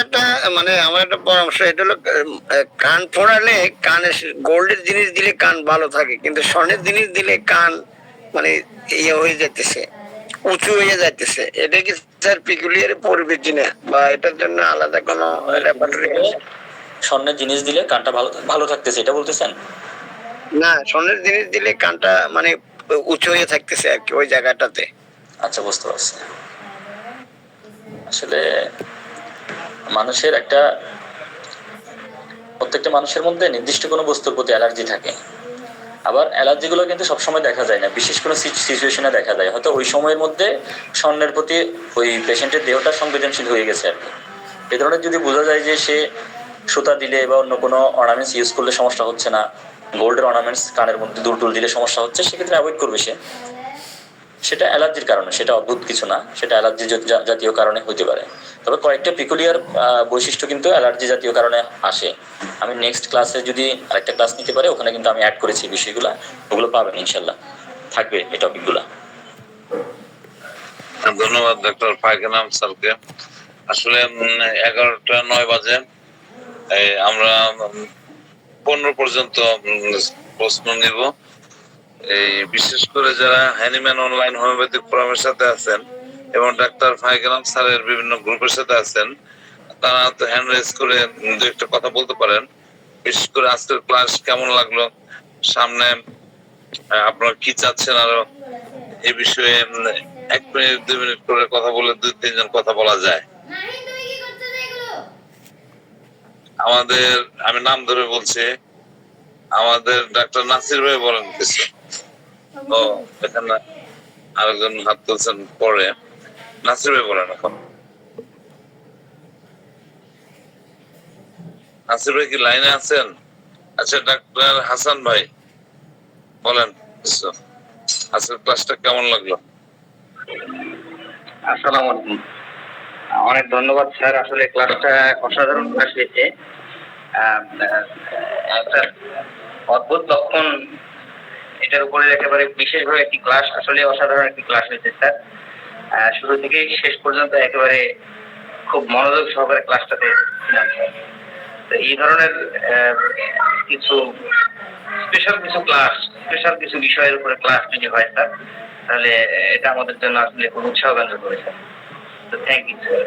একটা পরামর্শ, এটা হলো কান ফোড়ালে কানে গোল্ডের জিনিস দিলে কান ভালো থাকে, কিন্তু স্বর্ণের জিনিস দিলে কান মানে ইয়ে হয়ে যাইতেছে, উঁচু হয়ে যাইতেছে। এটা কি স্যার পিকুলিয়ার পড়বে কিনা, বা এটার জন্য আলাদা কোনো রেপার্টরি আছে? স্বর্ণের জিনিস দিলে কানটা ভালো থাকতেছে এটা বলতেছেন? না, স্বর্ণের জিনিস দিলে কানটা মানে উঁচু হয়ে থাকতেছে আর কি ওই জায়গাটাতে। আচ্ছা, বুঝতে পারছি। আসলে প্রত্যেকটা মানুষের মধ্যে নির্দিষ্ট কোনো বস্তুর প্রতি অ্যালার্জি থাকে। আবার অ্যালার্জিগুলো কিন্তু সবসময় দেখা যায় না, বিশেষ কোনো সিচুয়েশনে দেখা যায়। হয়তো ওই সময়ের মধ্যে স্বর্ণের প্রতি ওই পেশেন্টের দেহটা সংবেদনশীল হয়ে গেছে আর কি। এই ধরনের যদি বোঝা যায় যে সে সুতা দিলে বা অন্য কোনো অর্নামেন্টস ইউজ করলে সমস্যা হচ্ছে না, গোল্ডের অর্নামেন্টস কানের মধ্যে দুল টুল দিলে সমস্যা হচ্ছে, সেক্ষেত্রে অ্যাভয়েড করবে সে। সেটা অ্যালার্জির কারণে, সেটা অদ্ভুত কিছু না, সেটা অ্যালার্জি জাতীয় কারণে হতে পারে। তবে কয়েকটা পিকুলিয়ার বৈশিষ্ট্য কিন্তু অ্যালার্জি জাতীয় কারণে আসে। আমি নেক্সট ক্লাসে যদি আরেকটা ক্লাস নিতে পারি, ওখানে কিন্তু আমি অ্যাড করেছি বিষয়গুলো, ওগুলো পাবেন ইনশাল্লাহ, থাকবে এই টপিকগুলো। ধন্যবাদ ডক্টর ফাইকেনাম স্যারকে। আসলে 11:09 বাজে, আমরা 15 পর্যন্ত প্রশ্ন নিব। এই বিশেষ করে যারা হ্যানিম্যান অনলাইন হোমিওপ্যাথিক ফোরামের সাথে আছেন এবং ডাক্তার ফাইকেনাম স্যারের বিভিন্ন গ্রুপের সাথে আছেন, তারা তো হ্যান্ড রেজ করে দু একটা কথা বলতে পারেন। বিশেষ করে আজকের ক্লাস কেমন লাগলো, সামনে আপনারা কি চাচ্ছেন আরো এই বিষয়ে 1 মিনিট 2 মিনিট করে কথা বলে 2-3 জন কথা বলা যায়। আমাদের, আমি নাম ধরে বলছি, আমাদের ডাক্তার নাসির ভাই বলেন কিছু। ও এখানে আরেকজন হাত তুলছেন পরে, নাসির ভাই বলেন এখন। নাসির ভাই কি লাইনে আছেন? আচ্ছা ডাক্তার হাসান ভাই বলেন কিছু, আজকের ক্লাসটা কেমন লাগলো? আসসালামু আলাইকুম। অনেক ধন্যবাদ স্যার, আসলে ক্লাসটা অসাধারণ ক্লাস হয়েছে। একটা অদ্ভুত লক্ষণ, এটার উপরে একেবারে বিশেষভাবে একটি ক্লাস, আসলে অসাধারণ একটি ক্লাস হয়েছে স্যার। শুরু থেকে শেষ পর্যন্ত একেবারে খুব মনোযোগ সহকারে ক্লাসটাতে ছিলাম। তো এই ধরনের কিছু স্পেশাল কিছু বিষয়ের উপরে ক্লাস যদি হয় স্যার, তাহলে এটা আমাদের জন্য আসলে খুব উৎসাহব্যঞ্জক হবে স্যার। তো থ্যাংক ইউ স্যার।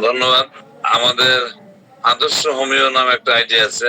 ধন্যবাদ। আমাদের আদর্শ হোমিও নামে একটা আইডিয়া আছে,